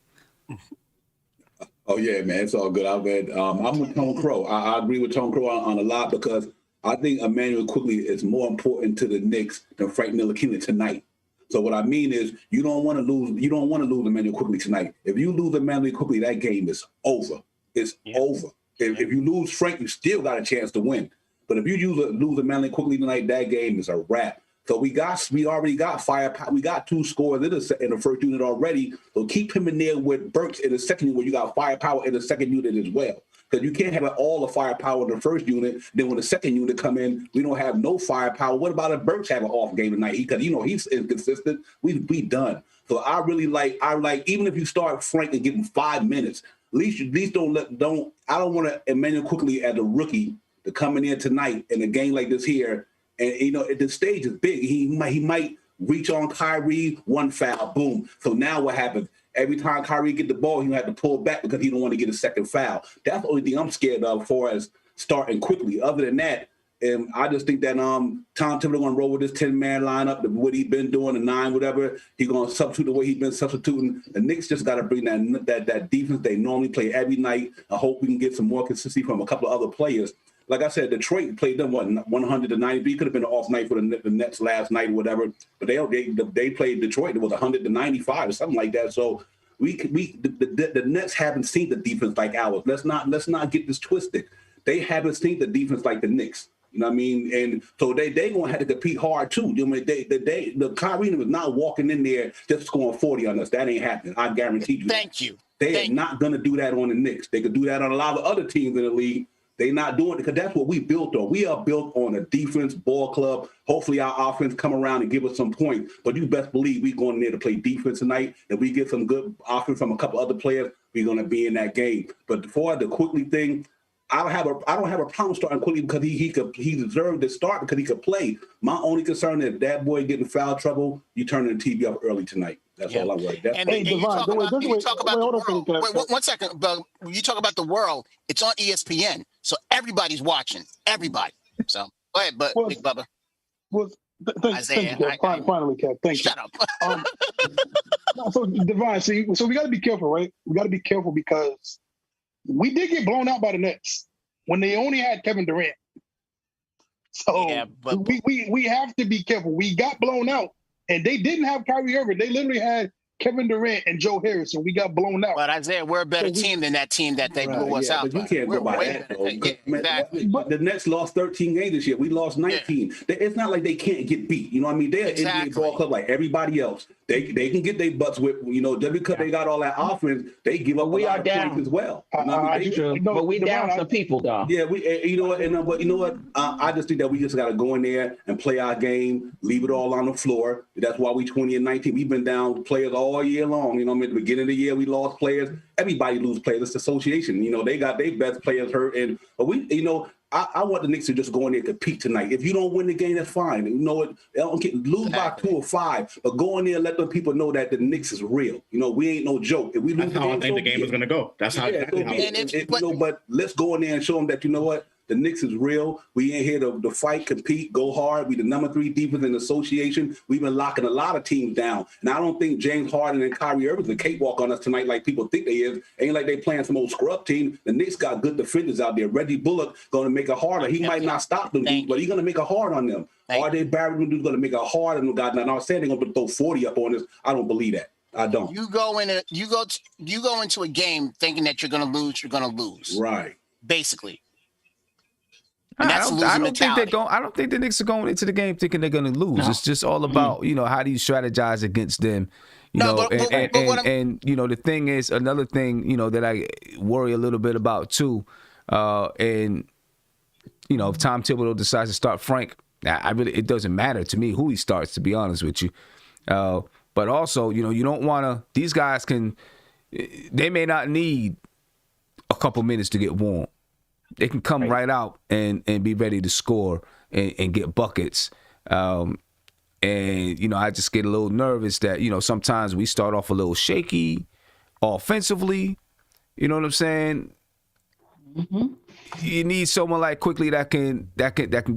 Oh, yeah, man. It's all good. I'm with Tone Crow. I agree with Tone Crow on a lot, because I think Emmanuel Quickly is more important to the Knicks than Frank Ntilikina tonight. So what I mean is, you don't want to lose. You don't want to lose Emmanuel Quickly tonight. If you lose Emmanuel Quickly, that game is over. It's over. If you lose Frank, you still got a chance to win. But if you lose Emmanuel Quickly tonight, that game is a wrap. So we already got firepower. We got 2 scores in the first unit already. So keep him in there with Burks in the second unit, where you got firepower in the second unit as well. Because you can't have all the firepower in the first unit. Then when the second unit come in, we don't have no firepower. What about if Burks have an off game tonight? Because he's inconsistent. We done. So I like even if you start Frank and give him 5 minutes, at least don't. I don't want to Emmanuel Quickly as a rookie to coming in tonight in a game like this here. And the stage is big. He might reach on Kyrie, 1 foul, boom. So now what happens? Every time Kyrie get the ball, he have to pull back because he don't want to get a second foul. That's the only thing I'm scared of for as starting quickly. Other than that, I just think that Tom Thibodeau going to roll with this 10-man lineup, what he's been doing, the 9, whatever. He's going to substitute the way he's been substituting. The Knicks just got to bring that defense they normally play every night. I hope we can get some more consistency from a couple of other players. Like I said, Detroit played them 193. Could have been an off night for the Nets last night, or whatever. But they played Detroit. It was 195 or something like that. So the Nets haven't seen the defense like ours. Let's not get this twisted. They haven't seen the defense like the Knicks. You know what I mean? And so they gonna have to compete hard too. You know, the Kyrie was not walking in there just scoring 40 on us. That ain't happening. I guarantee you. Thank you. They are not gonna do that on the Knicks. They could do that on a lot of other teams in the league. They're not doing it because that's what we built on. We are built on a defense ball club. Hopefully our offense come around and give us some points. But you best believe we're going in there to play defense tonight. If we get some good offense from a couple other players, we're going to be in that game. But for the Quickly thing, I don't have a problem starting Quickly because he deserved to start because he could play. My only concern is if that boy get in foul trouble, you turn the TV off early tonight. That's all I worry. You talk about the world. Wait, 1 second. But when you talk about the world, it's on ESPN, so everybody's watching. Everybody. So go ahead, Big Bubba. Thank you, finally, Kev. Thank you. Shut up. So Devon, so we got to be careful, right? We got to be careful because we did get blown out by the Nets when they only had Kevin Durant. So we have to be careful. We got blown out. And they didn't have Kyrie Irving. They literally had Kevin Durant and Joe Harrison. We got blown out. But Isaiah, we're a better team than that team that they blew us out. But you can't go by that, though. Exactly. The Nets lost 13 games this year. We lost 19. Yeah. It's not like they can't get beat. You know what I mean? They're an NBA ball club like everybody else. They can get their butts whipped. Just because they got all that offense, they give up a lot of points as well. But we down some people, though. Yeah, but you know what? I just think that we just got to go in there and play our game, leave it all on the floor. That's why we 20-19. We've been down players all year long. At the beginning of the year, we lost players. Everybody lose players. It's association. They got their best players hurt. But I want the Knicks to just go in there and compete tonight. If you don't win the game, that's fine. Lose by 2 or 5, but go in there and let the people know that the Knicks is real. We ain't no joke. If we lose that's how I think the game is going to go. That's how. But let's go in there and show them that the Knicks is real. We ain't here to fight, compete, go hard. We the number 3 defense in the association. We've been locking a lot of teams down. And I don't think James Harden and Kyrie Irving's a cakewalk on us tonight like people think they is. Ain't like they playing some old scrub team. The Knicks got good defenders out there. Reggie Bullock going to make it harder. He might not stop them, but he's going to make it hard on them. R.J. Barrett is going to make it hard on them guys. Now, I'm saying they're going to throw 40 up on us. I don't believe that. I don't. You go into a game thinking that you're going to lose. You're going to lose. Right. Basically. I don't think the Knicks are going into the game thinking they're going to lose. No. It's just all about how do you strategize against them. The thing is, another thing that I worry a little bit about too, if Tom Thibodeau decides to start Frank, it doesn't matter to me who he starts, to be honest with you. But also, you don't want to. These guys they may not need a couple minutes to get warm. They can come right out and be ready to score and get buckets. And, I just get a little nervous that, sometimes we start off a little shaky offensively. You know what I'm saying? Mm-hmm. You need someone like Quickly that can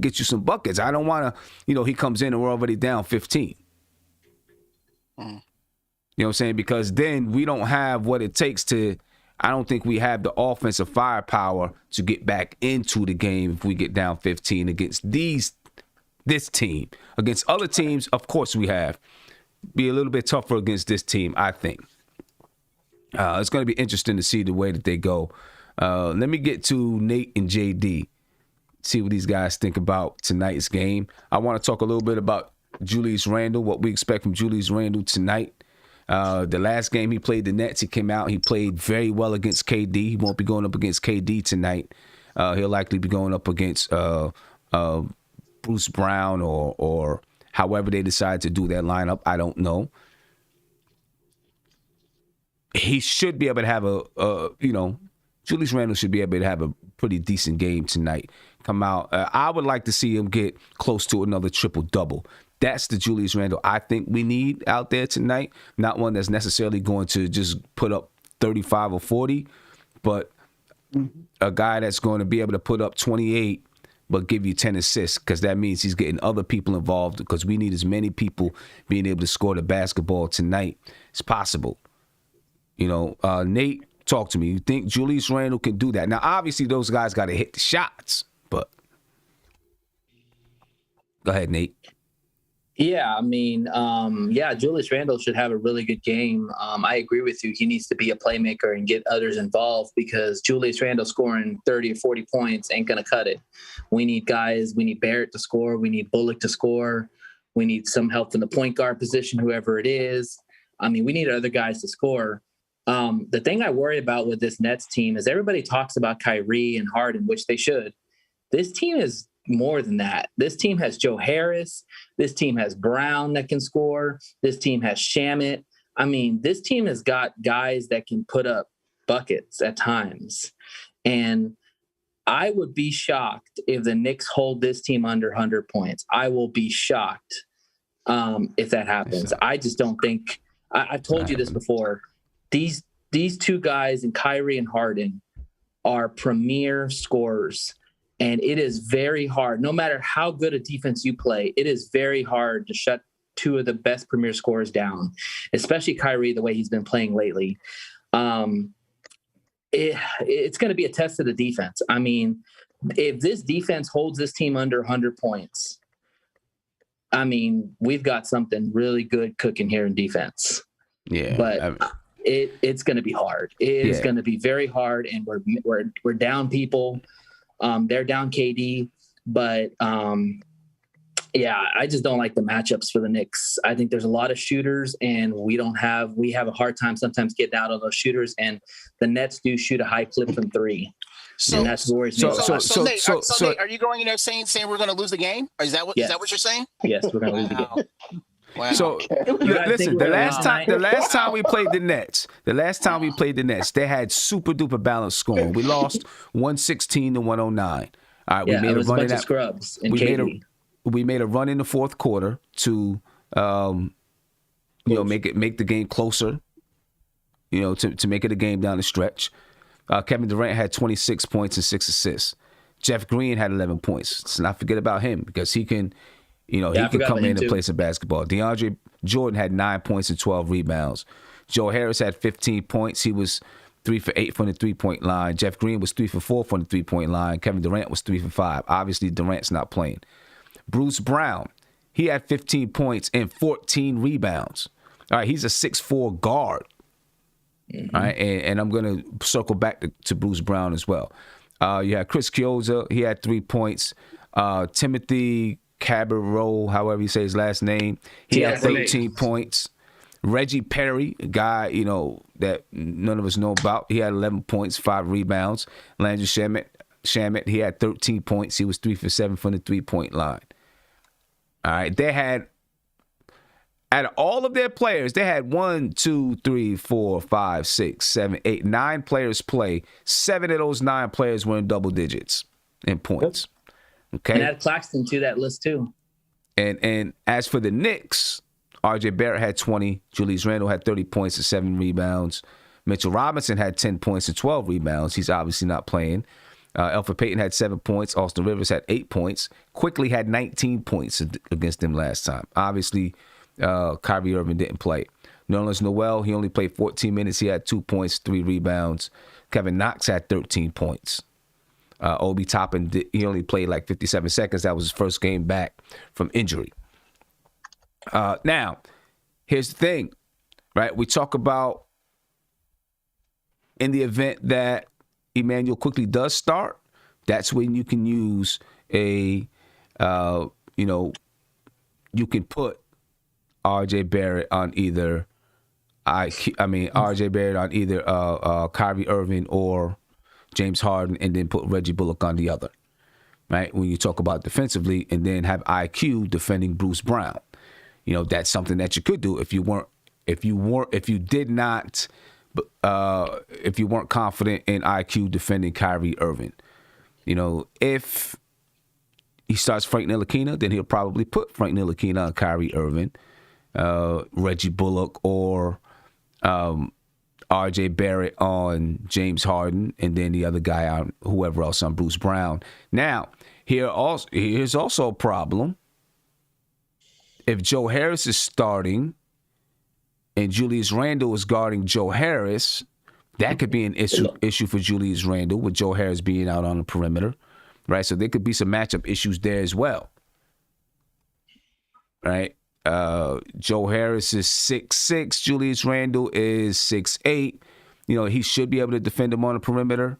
get you some buckets. I don't want to, he comes in and we're already down 15. You know what I'm saying? Because then we don't have what it takes to. I don't think we have the offensive firepower to get back into the game if we get down 15 against this team. Against other teams, of course we have. Be a little bit tougher against this team, I think. It's going to be interesting to see the way that they go. Let me get to Nate and JD, see what these guys think about tonight's game. I want to talk a little bit about Julius Randle, what we expect from Julius Randle tonight. The last game he played the Nets, he came out, he played very well against KD. He won't be going up against KD tonight. He'll likely be going up against Bruce Brown or however they decide to do that lineup. I don't know. He should be able to have Julius Randle should be able to have a pretty decent game tonight. Come out. I would like to see him get close to another triple-double. That's the Julius Randle I think we need out there tonight. Not one that's necessarily going to just put up 35 or 40, but a guy that's going to be able to put up 28 but give you 10 assists, because that means he's getting other people involved, because we need as many people being able to score the basketball tonight as possible. Nate, talk to me. You think Julius Randle can do that? Now, obviously, those guys got to hit the shots, but go ahead, Nate. Yeah, Julius Randle should have a really good game. I agree with you. He needs to be a playmaker and get others involved, because Julius Randle scoring 30 or 40 points ain't going to cut it. We need guys. We need Barrett to score. We need Bullock to score. We need some help in the point guard position, whoever it is. We need other guys to score. The thing I worry about with this Nets team is everybody talks about Kyrie and Harden, which they should. This team is more than that. This team has Joe Harris. This team has Brown that can score. This team has Shamet. This team has got guys that can put up buckets at times. And I would be shocked if the Knicks hold this team under 100 points. I will be shocked if that happens. I just don't think – I've told you this before. These two guys, and Kyrie and Harden, are premier scorers. And it is very hard, no matter how good a defense you play, it is very hard to shut two of the best premier scorers down, especially Kyrie, the way he's been playing lately. It's going to be a test of the defense. If this defense holds this team under 100 points, we've got something really good cooking here in defense. Yeah. But it's going to be hard. It is going to be very hard, and we're down people. They're down KD, but I just don't like the matchups for the Knicks. I think there's a lot of shooters, and we have a hard time sometimes getting out on those shooters, and the Nets do shoot a high clip from three. And that's worries me. So Nate, are you going in there saying we're going to lose the game? Or is that what you're saying? Yes, we're going to lose the game. Wow. So listen, the last time we played the Nets, they had super duper balanced scoring. We lost 116 to 109. All right, we made a run in that. Scrubs we made a run in the fourth quarter to make the game closer. To make it a game down the stretch. Kevin Durant had 26 points and 6 assists. Jeff Green had 11 points. Let's not forget about him, because he can. He can come in and play some basketball. DeAndre Jordan had 9 points and 12 rebounds. Joe Harris had 15 points. He was 3 for 8 from the three-point line. Jeff Green was 3 for 4 from the three-point line. Kevin Durant was 3 for 5. Obviously, Durant's not playing. Bruce Brown, he had 15 points and 14 rebounds. All right, he's a 6'4" guard. Mm-hmm. All right, and I'm going to circle back to Bruce Brown as well. You had Chris Chiozza. He had 3 points. Timothy Cabarro, however you say his last name, he had 13 points. Reggie Perry, a guy, that none of us know about, he had 11 points, 5 rebounds. Landry Shamet, he had 13 points. He was 3 for 7 from the three-point line. All right, they had out of all of their players, they had 1, 2, 3, 4, 5, 6, 7, 8, 9 players play. 7 of those 9 players were in double digits in points. Okay. And add Claxton to that list too. And as for the Knicks, RJ Barrett had 20. Julius Randle had 30 points and 7 rebounds. Mitchell Robinson had 10 points and 12 rebounds. He's obviously not playing. Elfrid Payton had 7 points. Austin Rivers had 8 points. Quickly had 19 points against them last time. Obviously, Kyrie Irving didn't play. Nerlens Noel, he only played 14 minutes. He had 2 points, 3 rebounds. Kevin Knox had 13 points. Obi Toppin, he only played like 57 seconds. That was his first game back from injury. Now, here's the thing, right? We talk about in the event that Emmanuel quickly does start, that's when you can use you can put RJ Barrett on either RJ Barrett on either Kyrie Irving or James Harden, and then put Reggie Bullock on the other, right? When you talk about defensively, and then have IQ defending Bruce Brown. That's something that you could do if you weren't confident in IQ defending Kyrie Irving. If he starts Frank Ntilikina, then he'll probably put Frank Ntilikina on Kyrie Irving, Reggie Bullock, or RJ Barrett on James Harden, and then the other guy on whoever else on Bruce Brown. Now, here's also a problem. If Joe Harris is starting and Julius Randle is guarding Joe Harris, that could be an issue for Julius Randle, with Joe Harris being out on the perimeter, right? So there could be some matchup issues there as well, right? Joe Harris is 6'6", Julius Randle is 6'8". He should be able to defend him on the perimeter,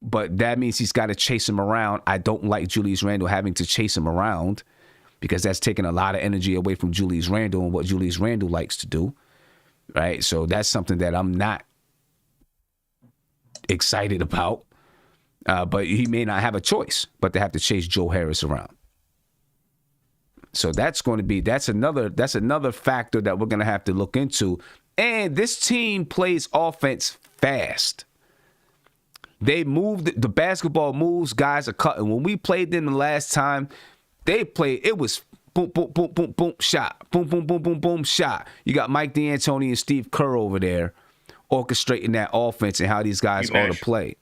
but that means he's got to chase him around. I don't like Julius Randle having to chase him around, because that's taking a lot of energy away from Julius Randle and what Julius Randle likes to do, right? So that's something that I'm not excited about, but he may not have a choice but to have to chase Joe Harris around. So that's another factor that we're going to have to look into. And this team plays offense fast. They moved, the basketball moves, guys are cutting. When we played them the last time, they played, it was boom, boom, boom, boom, boom, shot. Boom, boom, boom, boom, boom, shot. You got Mike D'Antoni and Steve Kerr over there orchestrating that offense and how these guys ought to play.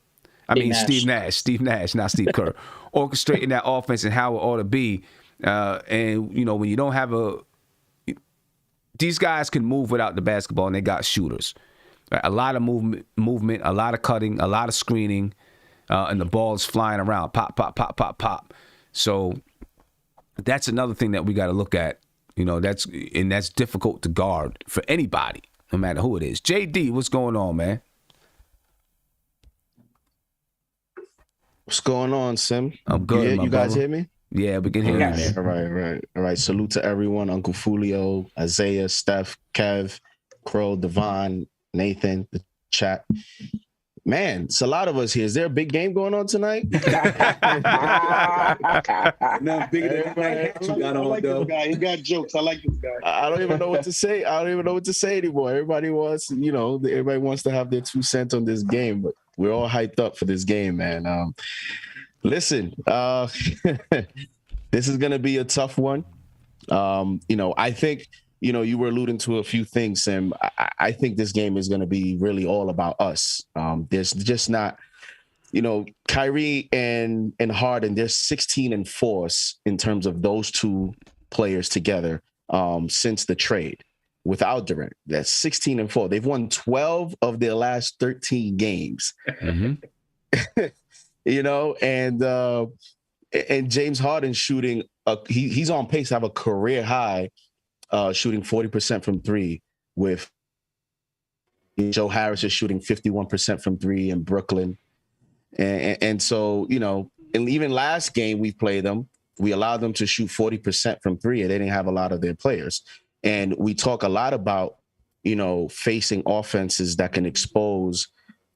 Steve Nash, not Steve Kerr. Orchestrating that offense and how it ought to be. And, when you don't have these guys can move without the basketball, and they got shooters. Right? A lot of movement, a lot of cutting, a lot of screening, and the ball is flying around. Pop, pop, pop, pop, pop. So that's another thing that we got to look at. That's difficult to guard for anybody, no matter who it is. JD, what's going on, man? What's going on, Sim? I'm good. You guys hear me? Yeah, we can hear you, man. All right. Salute to everyone. Uncle Fulio, Isaiah, Steph, Kev, Crow, Devon, Nathan, the chat. Man, it's a lot of us here. Is there a big game going on tonight? Nothing bigger than that you got on, though. He got jokes. I like this guy. I don't even know what to say. I don't even know what to say anymore. Everybody wants to have their 2 cents on this game, but we're all hyped up for this game, man. Listen, this is going to be a tough one. I think, you were alluding to a few things, Sam. I think this game is going to be really all about us. There's just not, Kyrie and Harden, they're 16-4 in terms of those two players together since the trade. Without Durant, that's 16-4. They've won 12 of their last 13 games. Mm-hmm. And James Harden shooting, he's on pace to have a career high shooting 40% from 3, with Joe Harris is shooting 51% from 3 in Brooklyn. And so, and even last game we played them, we allowed them to shoot 40% from 3, and they didn't have a lot of their players. And we talk a lot about, facing offenses that can expose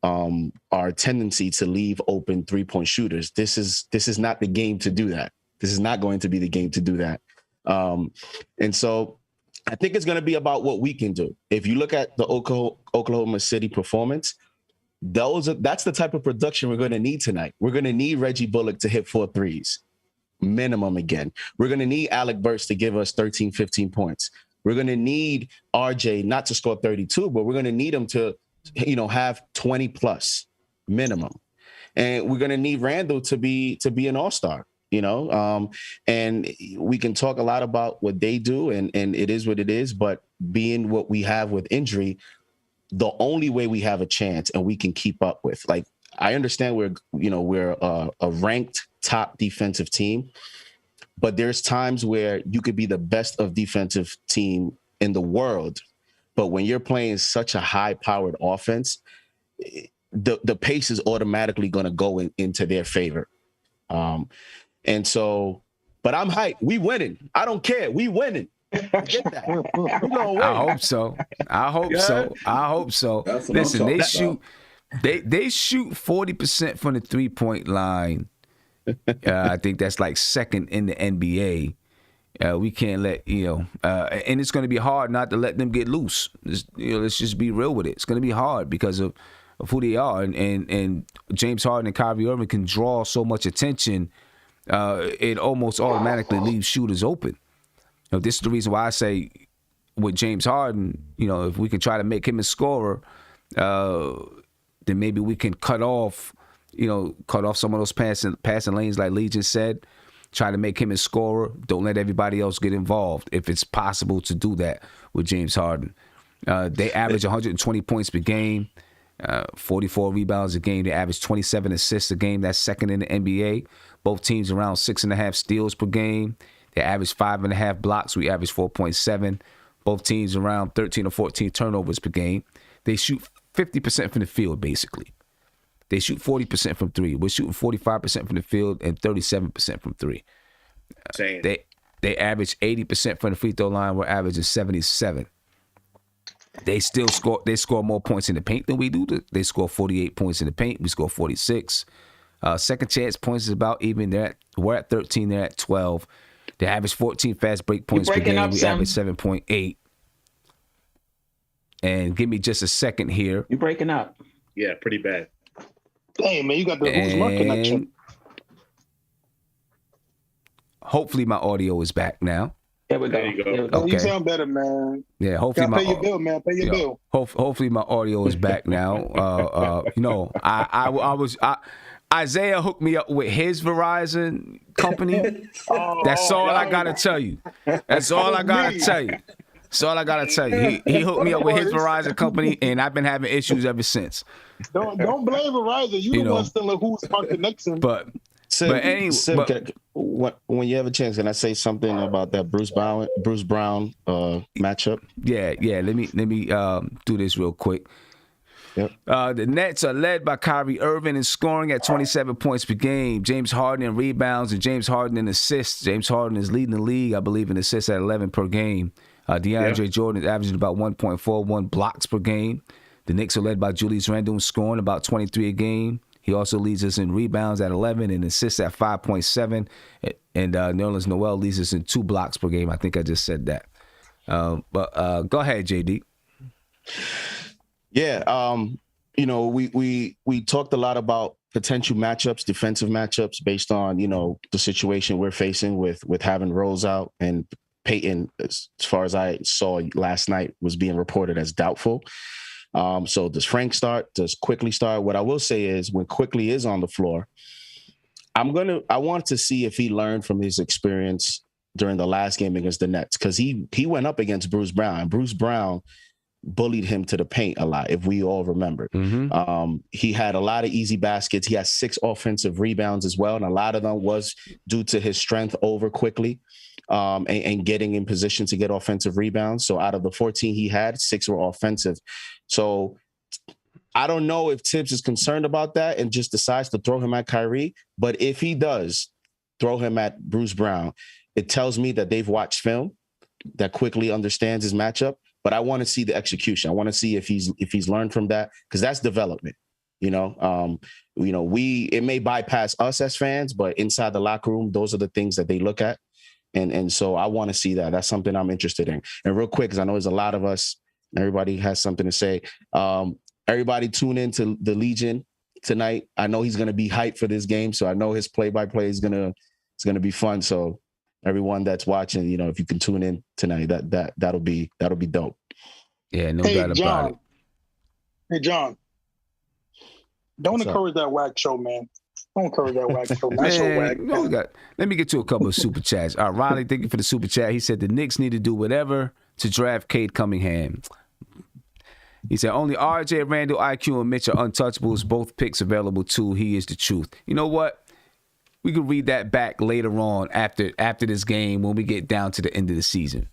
our tendency to leave open 3-point shooters. This is not the game to do that. This is not going to be the game to do that. And so I think it's going to be about what we can do. If you look at the Oklahoma City performance, that's the type of production we're going to need tonight. We're going to need Reggie Bullock to hit 4 threes, minimum again. We're going to need Alec Burks to give us 13, 15 points. We're going to need RJ not to score 32, but we're going to need him to, have 20 plus minimum. And we're going to need Randall to be an all-star, and we can talk a lot about what they do and it is what it is, but being what we have with injury, the only way we have a chance and we can keep up with, like, I understand we're a ranked top defensive team, but there's times where you could be the best of defensive team in the world. But when you're playing such a high-powered offense, the pace is automatically going to go into their favor. And so, but I'm hyped. We winning. I don't care. We winning. Get that. We're gonna win. I hope so. I hope so. Listen, they shoot 40% from the 3-point line. I think that's like second in the NBA. We can't let, and it's going to be hard not to let them get loose. Let's just be real with it. It's going to be hard because of who they are. And James Harden and Kyrie Irving can draw so much attention, it almost automatically leaves shooters open. This is the reason why I say with James Harden, if we can try to make him a scorer, then maybe we can cut off some of those passing lanes like Legion said. Try to make him a scorer. Don't let everybody else get involved if it's possible to do that with James Harden. They average 120 points per game, 44 rebounds a game. They average 27 assists a game. That's second in the NBA. Both teams around 6.5 steals per game. They average 5.5 blocks. We average 4.7. Both teams around 13 or 14 turnovers per game. They shoot 50% from the field, basically. They shoot 40% from three. We're shooting 45% from the field and 37% from three. They average 80% from the free throw line. We're averaging 77. They score more points in the paint than we do. They score 48 points in the paint. We score 46. Second chance points is about even. We're at 13. They're at 12. They average 14 fast break points per game. We average 7.8. And give me just a second here. You're breaking up. Yeah, pretty bad. Hey, man, you got the Kuzma connection. Hopefully my audio is back now. There we go. There you go. Okay. You sound better, man. Yeah, hopefully pay your bill, man. Pay your bill. Hopefully my audio is back now. Isaiah hooked me up with his Verizon company. That's all I gotta tell you. That's all I gotta tell you. He hooked me up with his Verizon company, and I've been having issues ever since. Don't blame Verizon. You the one still who's Mark the Nixon. But when you have a chance, can I say something about that Bruce Brown matchup? Yeah. Let me do this real quick. Yep. The Nets are led by Kyrie Irving in scoring at 27 points per game. James Harden in rebounds and James Harden in assists. James Harden is leading the league, I believe, in assists at 11 per game. DeAndre Jordan is averaging about 1.41 blocks per game. The Knicks are led by Julius Randle in scoring about 23 a game. He also leads us in rebounds at 11 and assists at 5.7. And Nerlens Noel leads us in 2 blocks per game. I think I just said that. But go ahead, JD. Yeah, we talked a lot about potential matchups, defensive matchups, based on the situation we're facing with having Rose out, and Peyton, as far as I saw last night, was being reported as doubtful. So does Frank start? Does Quickly start? What I will say is when Quickly is on the floor, I want to see if he learned from his experience during the last game against the Nets, because he went up against Bruce Brown, and Bruce Brown bullied him to the paint a lot, if we all remember. Mm-hmm. He had a lot of easy baskets. He had 6 offensive rebounds as well, and a lot of them was due to his strength over Quickly and getting in position to get offensive rebounds. So out of the 14 he had, 6 were offensive. So I don't know if Tibbs is concerned about that and just decides to throw him at Kyrie, but if he does throw him at Bruce Brown, it tells me that they've watched film, that Quickly understands his matchup. But I want to see the execution. I want to see if he's learned from that, because that's development. It may bypass us as fans, but inside the locker room, those are the things that they look at. And so I want to see that. That's something I'm interested in. And real quick, because I know there's a lot of us, everybody has something to say. Everybody tune in to the Legion tonight. I know he's going to be hyped for this game, so I know his play-by-play is going to be fun. So everyone that's watching, you know, if you can tune in tonight, that'll be dope. Yeah, no doubt about it. Hey, John. Don't What's encourage that whack show, man. Don't encourage that whack show. That's so whack. Let me get to a couple of super chats. Riley, thank you for the super chat. He said the Knicks need to do whatever to draft Cade Cunningham. He said only RJ, Randall, IQ, and Mitch are untouchables. Both picks available too. He is the truth. You know what? We can read that back later on after this game when we get down to the end of the season.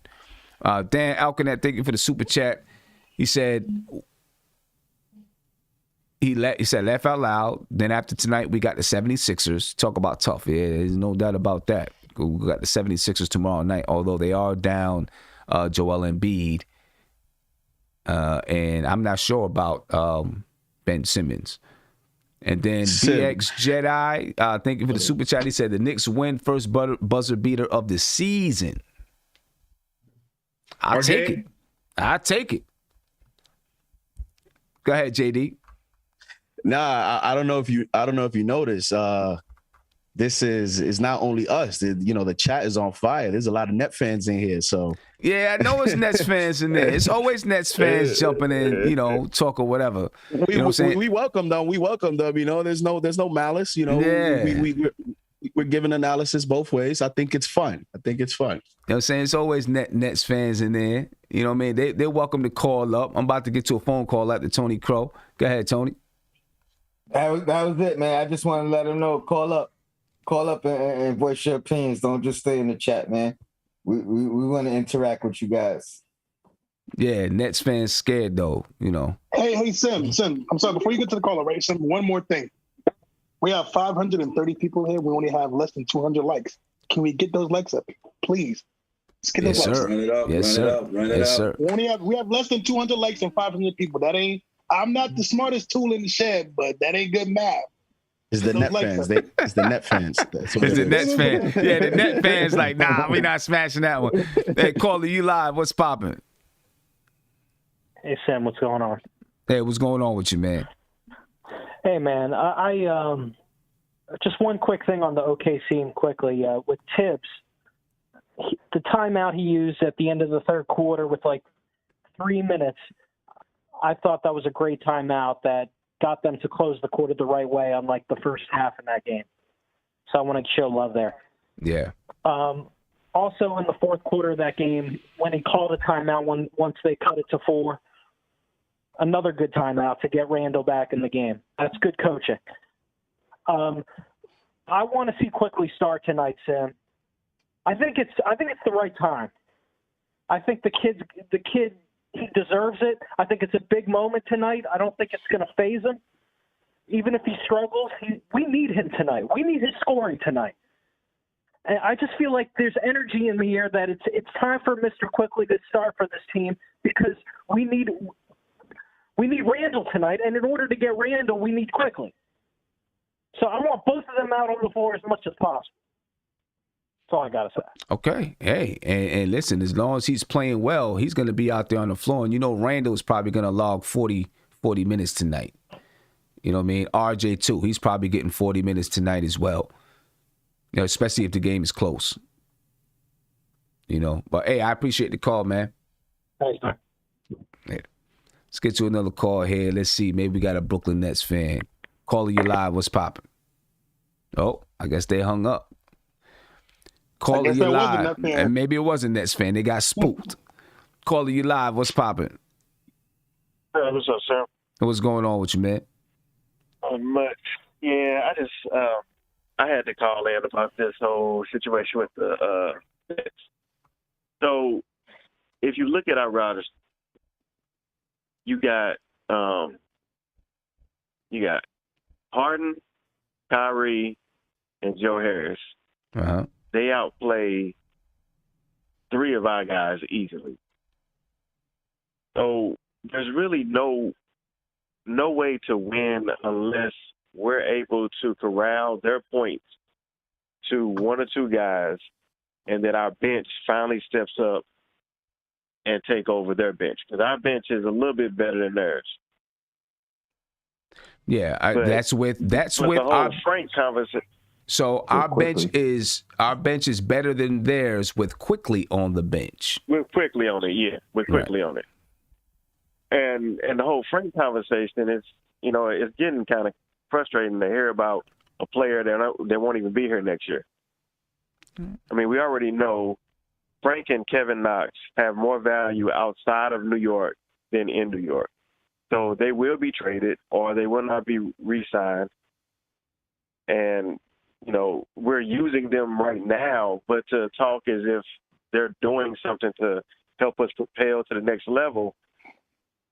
Dan Alcanet, thank you for the super chat. He said he said laugh out loud. Then after tonight, we got the 76ers. Talk about tough. Yeah, there's no doubt about that. We got the 76ers tomorrow night, although they are down Joel Embiid. And I'm not sure about Ben Simmons. And then BX Jedi, thank you for the super chat. He said the Knicks win first buzzer beater of the season. I'll take it. Go ahead, JD. Nah, I don't know if you noticed. This is not only us. The chat is on fire. There's a lot of Net fans in here. So yeah, I know it's Nets fans in there. It's always Nets fans jumping in, talk or whatever. We welcome them. We welcome them. There's no malice. Yeah. We're giving analysis both ways. I think it's fun. You know what I'm saying? It's always Nets fans in there. You know what I mean? They're welcome to call up. I'm about to get to a phone call after Tony Crow. Go ahead, Tony. That was it, man. I just want to let them know. Call up and voice your opinions. Don't just stay in the chat, man. We want to interact with you guys. Yeah, Nets fans scared though, Hey, Sim. I'm sorry. Before you get to the caller, right, Sim? One more thing. We have 530 people here. We only have less than 200 likes. Can we get those likes up, please? Let's get those likes. Run it up. Yes, sir. We have less than 200 likes and 500 people. I'm not the smartest tool in the shed, but that ain't good math. It's the Net fans. It's the Net fans. It's the Nets fans. Yeah, the Net fans like, nah, we not smashing that one. Hey, caller, you live. What's popping? Hey, Sam, what's going on? Hey, what's going on with you, man? Hey, man, I just one quick thing on the OKC quickly. With Tibbs, the timeout he used at the end of the third quarter with like 3 minutes, I thought that was a great timeout that got them to close the quarter the right way on like the first half in that game. So I wanted to show love there. Yeah. Also in the fourth quarter of that game, when he called a timeout once they cut it to 4, another good timeout to get Randall back in the game. That's good coaching. I want to see Quickly start tonight, Sam. I think it's the right time. I think the kid he deserves it. I think it's a big moment tonight. I don't think it's going to phase him. Even if he struggles, we need him tonight. We need his scoring tonight. And I just feel like there's energy in the air that it's time for Mr. Quickly to start for this team because we need Randall tonight, and in order to get Randall, we need Quickly. So I want both of them out on the floor as much as possible. That's all I got to say. Okay. Hey, and listen, as long as he's playing well, he's going to be out there on the floor. And Randall's probably going to log 40 minutes tonight. You know what I mean? RJ too. He's probably getting 40 minutes tonight as well. Especially if the game is close. But hey, I appreciate the call, man. Thanks, man. Yeah. Let's get to another call here. Let's see. Maybe we got a Brooklyn Nets fan. Caller, you live. What's popping? Oh, I guess they hung up. Caller, you live. And maybe it wasn't Nets fan. They got spooked. Caller, you live. What's popping? What's up, Sam? What's going on with you, man? Not much. Yeah, I just I had to call in about this whole situation with the Nets. So if you look at our routers, you got Harden, Kyrie, and Joe Harris. Uh-huh. They outplay 3 of our guys easily. So there's really no way to win unless we're able to corral their points to 1 or 2 guys and that our bench finally steps up and take over their bench, because our bench is a little bit better than theirs. Yeah, that's with the whole our Frank conversation. So our bench is better than theirs with Quickly on the bench. We're quickly on it, yeah. We're quickly on it. And the whole Frank conversation is, it's getting kind of frustrating to hear about a player that won't even be here next year. I mean, we already know Frank and Kevin Knox have more value outside of New York than in New York. So they will be traded or they will not be re-signed. And, we're using them right now, but to talk as if they're doing something to help us propel to the next level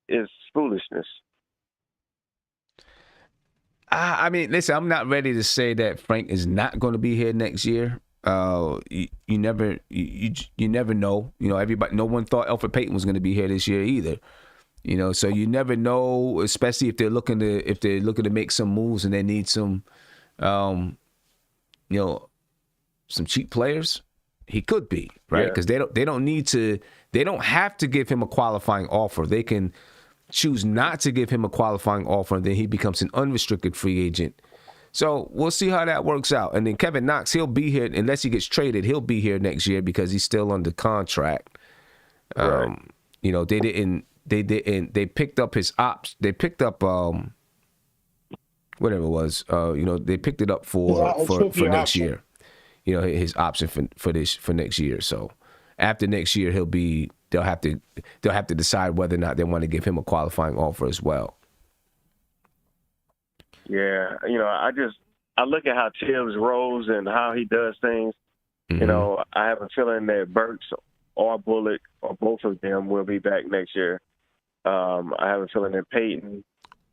is foolishness. I mean, listen, I'm not ready to say that Frank is not going to be here next year. You never know. Everybody. No one thought Elfrid Payton was going to be here this year either. So you never know, especially if they're looking to make some moves and they need some, some cheap players. He could be, right? Because they don't have to give him a qualifying offer. They can choose not to give him a qualifying offer, and then he becomes an unrestricted free agent. So we'll see how that works out. And then Kevin Knox, he'll be here unless he gets traded. He'll be here next year because he's still under contract. Right. They picked up his ops. They picked up whatever it was. They picked it up for next year. His option for next year. So after next year, they'll have to decide whether or not they want to give him a qualifying offer as well. Yeah, I look at how Tibbs rolls and how he does things. Mm-hmm. I have a feeling that Burks or Bullock or both of them will be back next year. I have a feeling that Peyton,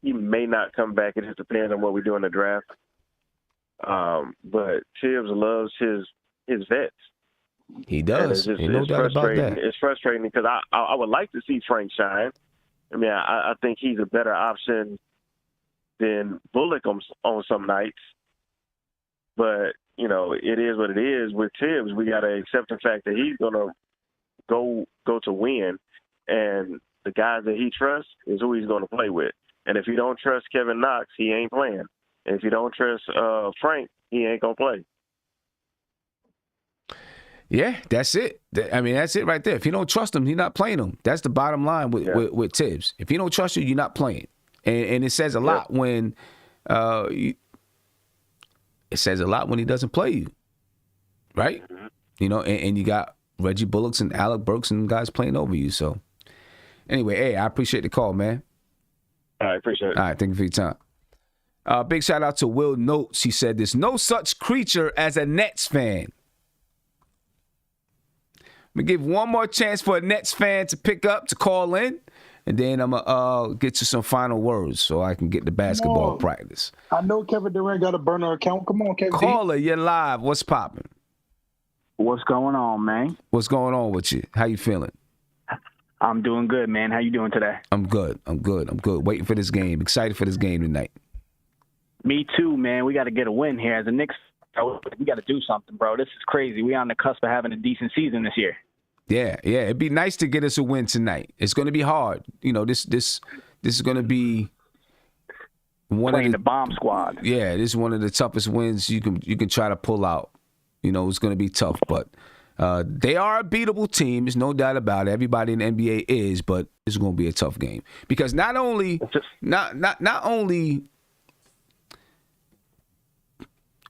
he may not come back. It just depends on what we do in the draft. But Tibbs loves his vets. He does. Ain't no doubt about that. It's frustrating because I would like to see Frank shine. I mean, I think he's a better option than Bullock on some nights. But, it is what it is. With Tibbs, we got to accept the fact that he's going to go to win. And the guys that he trusts is who he's going to play with. And if you don't trust Kevin Knox, he ain't playing. And if you don't trust Frank, he ain't going to play. Yeah, that's it. That's it right there. If you don't trust him, you're not playing him. That's the bottom line with Tibbs. If you don't trust you, you're not playing. And it says a lot when it says a lot when he doesn't play you, right? Mm-hmm. And you got Reggie Bullocks and Alec Burks and guys playing over you. So anyway, hey, I appreciate the call, man. I appreciate it. All right, thank you for your time. Big shout out to Will Notes. He said, "There's no such creature as a Nets fan." I'm going to give one more chance for a Nets fan to call in, and then I'm going to get to some final words so I can get the basketball practice. I know Kevin Durant got a burner account. Come on, Kevin. Caller, you're live. What's popping? What's going on, man? What's going on with you? How you feeling? I'm doing good, man. How you doing today? I'm good. Waiting for this game. Excited for this game tonight. Me too, man. We got to get a win here. As a Knicks, we got to do something, bro. This is crazy. We on the cusp of having a decent season this year. Yeah. It'd be nice to get us a win tonight. It's going to be hard. This is going to be playing the bomb squad. Yeah, this is one of the toughest wins you can try to pull out. It's going to be tough, but they are a beatable team. There's no doubt about it. Everybody in the NBA is, but it's going to be a tough game because not only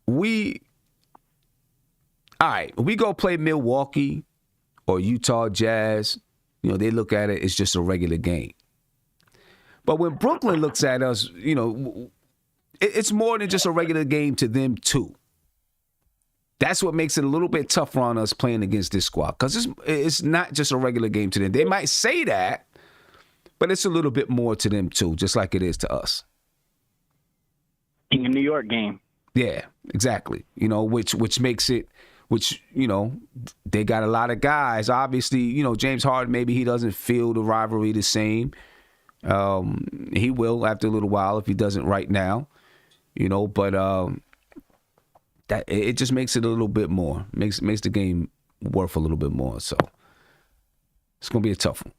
we go play Milwaukee or Utah Jazz, they look at it as just a regular game. But when Brooklyn looks at us, it's more than just a regular game to them too. That's what makes it a little bit tougher on us playing against this squad because it's not just a regular game to them. They might say that, but it's a little bit more to them too, just like it is to us. In a New York game. Yeah, exactly. Which makes it, they got a lot of guys. Obviously, James Harden, maybe he doesn't feel the rivalry the same. He will after a little while if he doesn't right now, but that it just makes it a little bit more, makes the game worth a little bit more. So it's gonna be a tough one.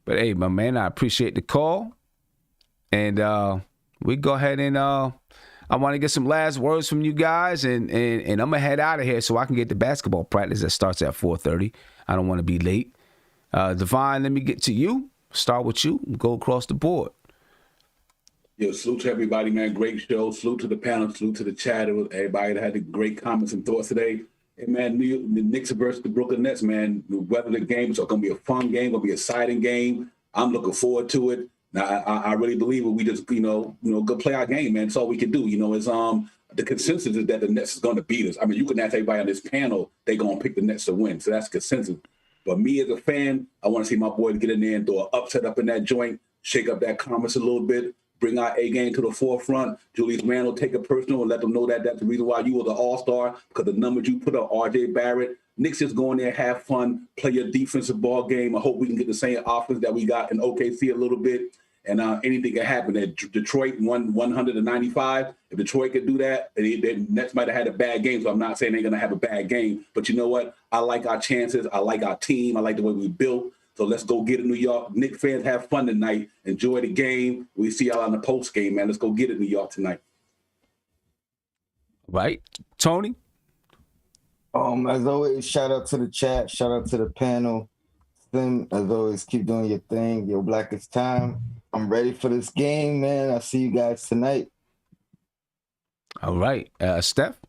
But hey, my man, I appreciate the call, and we go ahead and I want to get some last words from you guys, and I'm gonna head out of here so I can get the basketball practice that starts at 4:30. I don't want to be late. Divine, let me get to you. Start with you. Go across the board. Yo, salute to everybody, man. Great show. Salute to the panel. Salute to the chat. It was everybody that had the great comments and thoughts today. Hey, man, the Knicks versus the Brooklyn Nets, man. The weather of the game is going to be a fun game, going to be a exciting game. I'm looking forward to it. Now, I really believe we just, go play our game, man. That's all we can do. It's the consensus is that the Nets is going to beat us. I mean, you can ask everybody on this panel, they're going to pick the Nets to win. So that's consensus. But me as a fan, I want to see my boys get in there and throw an upset up in that joint, shake up that comments a little bit, bring our A game to the forefront. Julius Randle take it personal and let them know that that's the reason why you were the all-star, because the numbers you put up, R.J. Barrett. Knicks just go in there, have fun, play a defensive ball game. I hope we can get the same offense that we got in OKC a little bit. And anything can happen. Detroit won 195. If Detroit could do that, the Nets might have had a bad game. So I'm not saying they're going to have a bad game. But you know what? I like our chances. I like our team. I like the way we built. So let's go get it, New York. Knicks fans, have fun tonight. Enjoy the game. We see y'all on the post game, man. Let's go get it, New York, tonight. Right. Tony? As always, shout out to the chat. Shout out to the panel. Slim, as always, keep doing your thing. Yo, Black, it's time. I'm ready for this game, man. I'll see you guys tonight. All right. Steph?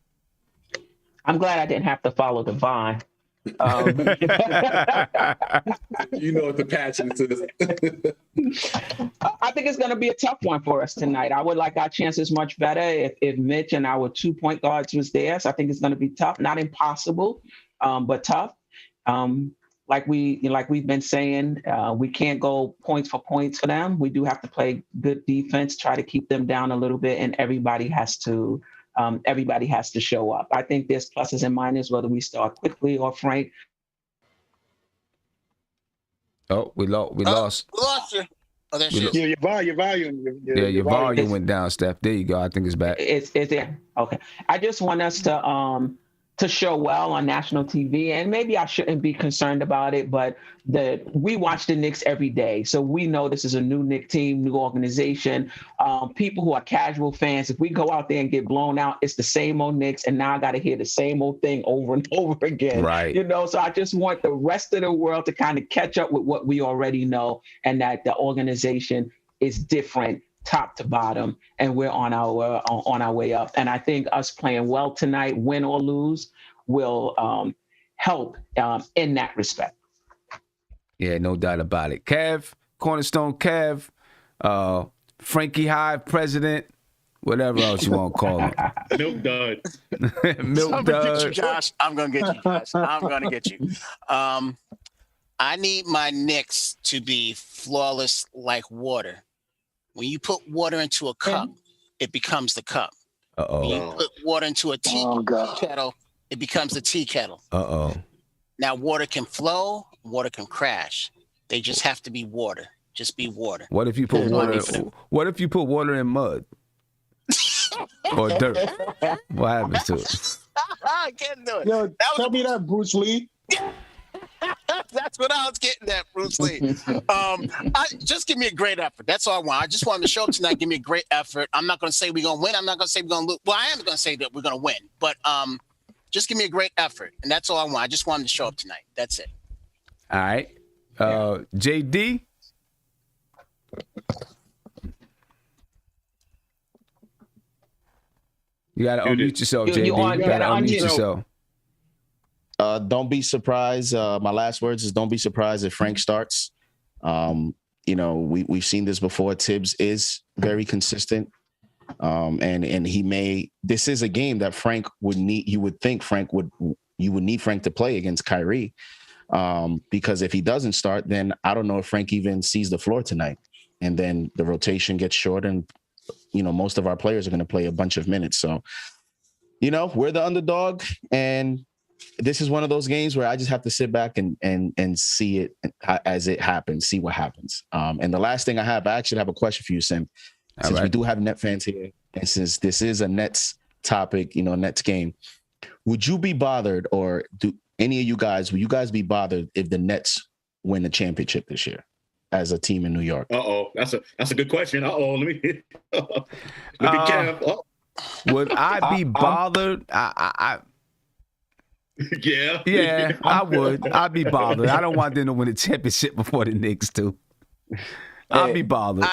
I'm glad I didn't have to follow Divine. You know what the passion is. I think it's going to be a tough one for us tonight. I would like our chances much better if Mitch and our 2-point guards was there. So I think it's going to be tough, not impossible, but tough. Like we've been saying, we can't go points for points for them. We do have to play good defense, try to keep them down a little bit, and everybody has to show up. I think there's pluses and minuses whether we start quickly or Frank. Oh, we lost. We lost you. Oh, there she is. Yeah, your volume. Your volume went down, Steph. There you go. I think it's back. It's there. Okay. I just want us to show well on national TV, and maybe I shouldn't be concerned about it, but we watch the Knicks every day, so we know this is a new Knicks team, new organization. People who are casual fans, if we go out there and get blown out, it's the same old Knicks, and now I got to hear the same old thing over and over again. Right. So I just want the rest of the world to kind of catch up with what we already know, and that the organization is different top to bottom, and we're on our way up. And I think us playing well tonight, win or lose, will help in that respect. Yeah, no doubt about it. Kev, Cornerstone Kev, Frankie Hive President, whatever else you want to call him. Milk Dud. Milk I'm Dud. gonna get you, Josh. I'm gonna get you, Josh. I'm gonna get you. I need my Knicks to be flawless like water. When you put water into a cup, it becomes the cup. When you put water into a tea kettle, it becomes the tea kettle. Now, water can flow, water can crash. They just have to be water. Just be water. What if you put water? What if you put water in mud or dirt? What happens to it? I can't do it. Yo, tell me that, Bruce Lee. That's what I was getting at, Bruce Lee. Just give me a great effort. That's all I want. I just want to show up tonight. Give me a great effort. I'm not going to say we're going to win. I'm not going to say we're going to lose. Well, I am going to say that we're going to win. But just give me a great effort. And that's all I want. I just want them to show up tonight. That's it. All right. JD? You got to unmute yourself, JD. You got to unmute yourself. Don't be surprised. My last words is don't be surprised if Frank starts. We've seen this before. Tibbs is very consistent. And he may, this is a game that Frank would need, you would need Frank to play against Kyrie. Because if he doesn't start, then I don't know if Frank even sees the floor tonight. And then the rotation gets short and, most of our players are going to play a bunch of minutes. So, we're the underdog, and this is one of those games where I just have to sit back and see it as it happens, see what happens. And the last thing I actually have a question for you, Sim. Since we do have Net fans here, and since this is a Nets topic, Nets game, would you be bothered, or do any of you guys, will you guys be bothered if the Nets win the championship this year as a team in New York? That's a good question. Let me look at Kev. Would I be bothered? Yeah, I would. I'd be bothered. I don't want them to win the championship before the Knicks do. I'd be bothered.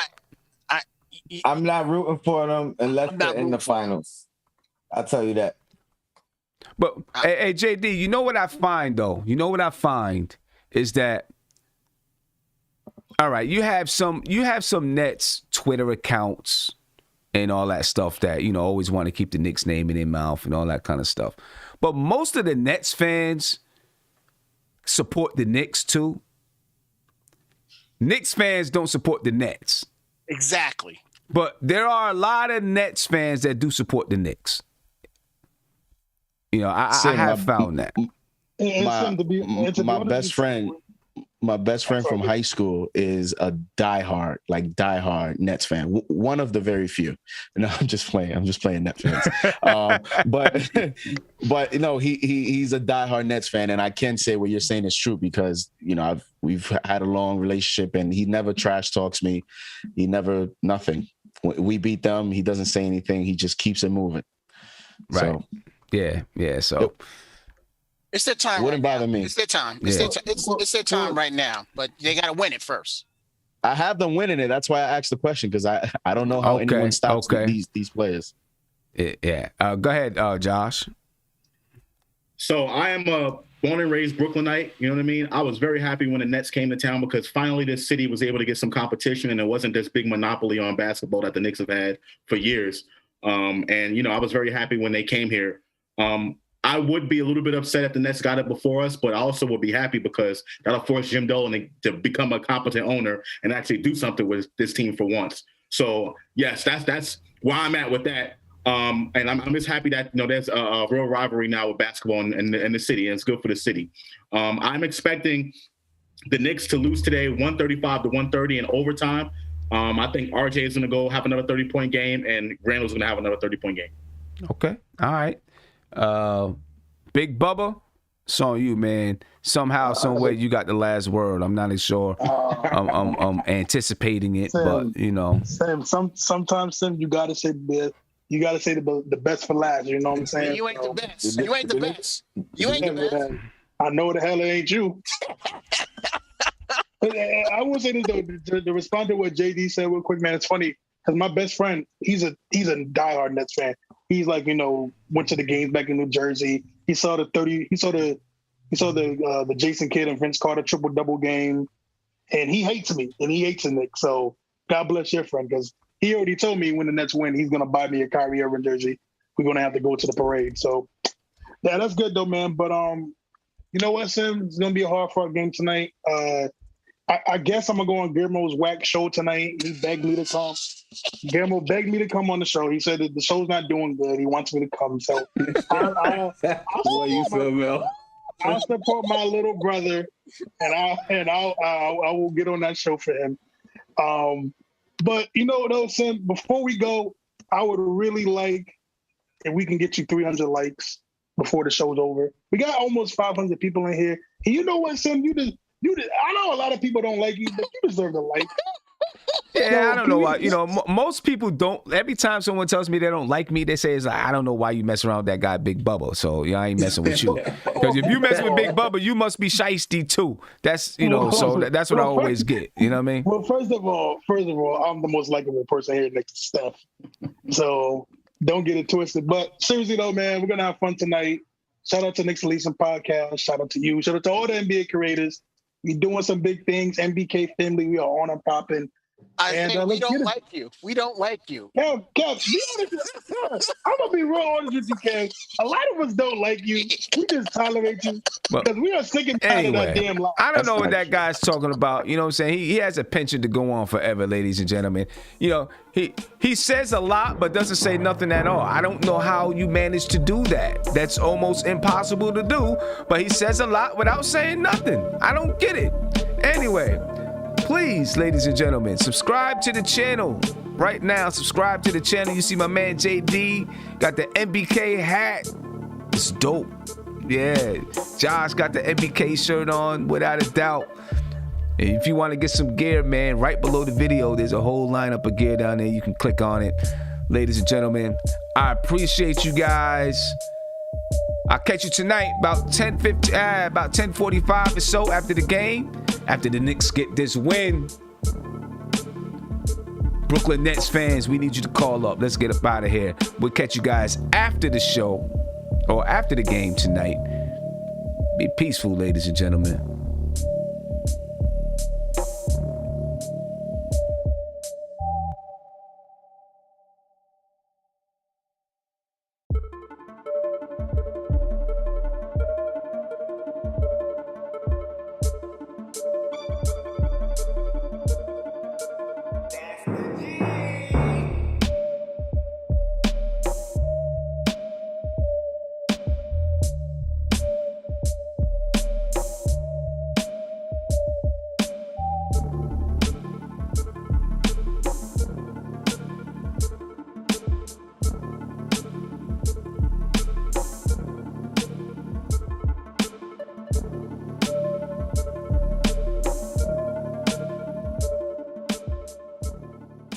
I'm not rooting for them unless they're in the finals. I'll tell you that. But hey, JD, you know what I find though? You know what I find is that, all right, you have some Nets Twitter accounts and all that stuff that, you know, always want to keep the Knicks name in their mouth and all that kind of stuff. But most of the Nets fans support the Knicks too. Knicks fans don't support the Nets. Exactly. But there are a lot of Nets fans that do support the Knicks. You know, I have found that. My best friend from high school is a diehard Nets fan. One of the very few. No, I'm just playing Nets fans. But you know, he's a diehard Nets fan, and I can say what you're saying is true because, you know, we've had a long relationship, and he never trash talks me. He never nothing. We beat them. He doesn't say anything. He just keeps it moving. Right. So, yeah. So it's their time. Wouldn't bother me. It's their time. It's their time right now. But they got to win it first. I have them winning it. That's why I asked the question, because I don't know how anyone stops these players. Yeah. Go ahead, Josh. So I am a born and raised Brooklynite. You know what I mean? I was very happy when the Nets came to town because finally this city was able to get some competition, and it wasn't this big monopoly on basketball that the Knicks have had for years. And, you know, I was very happy when they came here. I would be a little bit upset if the Nets got it before us, but I also would be happy because that'll force Jim Dolan to become a competent owner and actually do something with this team for once. So, yes, that's where I'm at with that. And I'm just happy that, you know, there's a real rivalry now with basketball in the city, and it's good for the city. I'm expecting the Knicks to lose today 135-130 in overtime. I think RJ is going to go have another 30-point game, and Randall's going to have another 30-point game. Okay. All right. Big Bubba, it's on you, man. Somehow, some way, you got the last word. I'm not sure. I'm anticipating it, but you know. Sam, sometimes Sam, you gotta say the best for last. You know what I'm saying? You ain't the best. You ain't the best. You ain't the best. I know the hell it ain't you. I will say this though, to respond to what JD said real quick, man. It's funny because my best friend, he's a diehard Nets fan. He's like, you know, went to the games back in New Jersey. He saw the Jason Kidd and Vince Carter triple-double game, and he hates me and he hates the Knicks. So God bless your friend, because he already told me when the Nets win, he's gonna buy me a Kyrie Irving jersey. We're gonna have to go to the parade. So yeah, that's good though, man. But you know what, Sim? It's gonna be a hard-fought game tonight. I guess I'm gonna go on Guillermo's whack show tonight. He begged me to come. Guillermo begged me to come on the show. He said that the show's not doing good. He wants me to come. So I'll support my little brother, and I will get on that show for him. But you know though, Sim, before we go, I would really like if we can get you 300 likes before the show's over. We got almost 500 people in here. And you know what, Sim? I know a lot of people don't like you, but you deserve a like. Yeah, I don't know why. You know, most people don't. Every time someone tells me they don't like me, they say, it's like, I don't know why you mess around with that guy, Big Bubba. So, yeah, I ain't messing with you. Because if you mess with Big Bubba, you must be shiesty too. That's, you know, so that's what I always get. You know what I mean? Well, first of all, I'm the most likable person here next to Steph. So don't get it twisted. But seriously, though, man, we're going to have fun tonight. Shout out to Knicks Leasing Podcast. Shout out to you. Shout out to all the NBA creators. We're doing some big things. MBK family, we are on and popping. I think we don't like you. We don't like you. Kev, be honest. I'm going to be real honest with you, Kev. A lot of us don't like you. We just tolerate you because we are sick and tired of that damn lie. I don't know what that guy's talking about. You know what I'm saying? He has a penchant to go on forever, ladies and gentlemen. You know, he says a lot but doesn't say nothing at all. I don't know how you manage to do that. That's almost impossible to do, but he says a lot without saying nothing. I don't get it. Anyway, please, ladies and gentlemen, subscribe to the channel right now. Subscribe to the channel. You see my man JD got the MBK hat. It's dope. Yeah, Josh got the MBK shirt on, without a doubt. And if you want to get some gear, man, right below the video, there's a whole lineup of gear down there. You can click on it. Ladies and gentlemen, I appreciate you guys. I'll catch you tonight about 10:45 or so after the game, after the Knicks get this win. Brooklyn Nets fans, we need you to call up. Let's get up out of here. We'll catch you guys after the show or after the game tonight. Be peaceful, ladies and gentlemen. That's the G.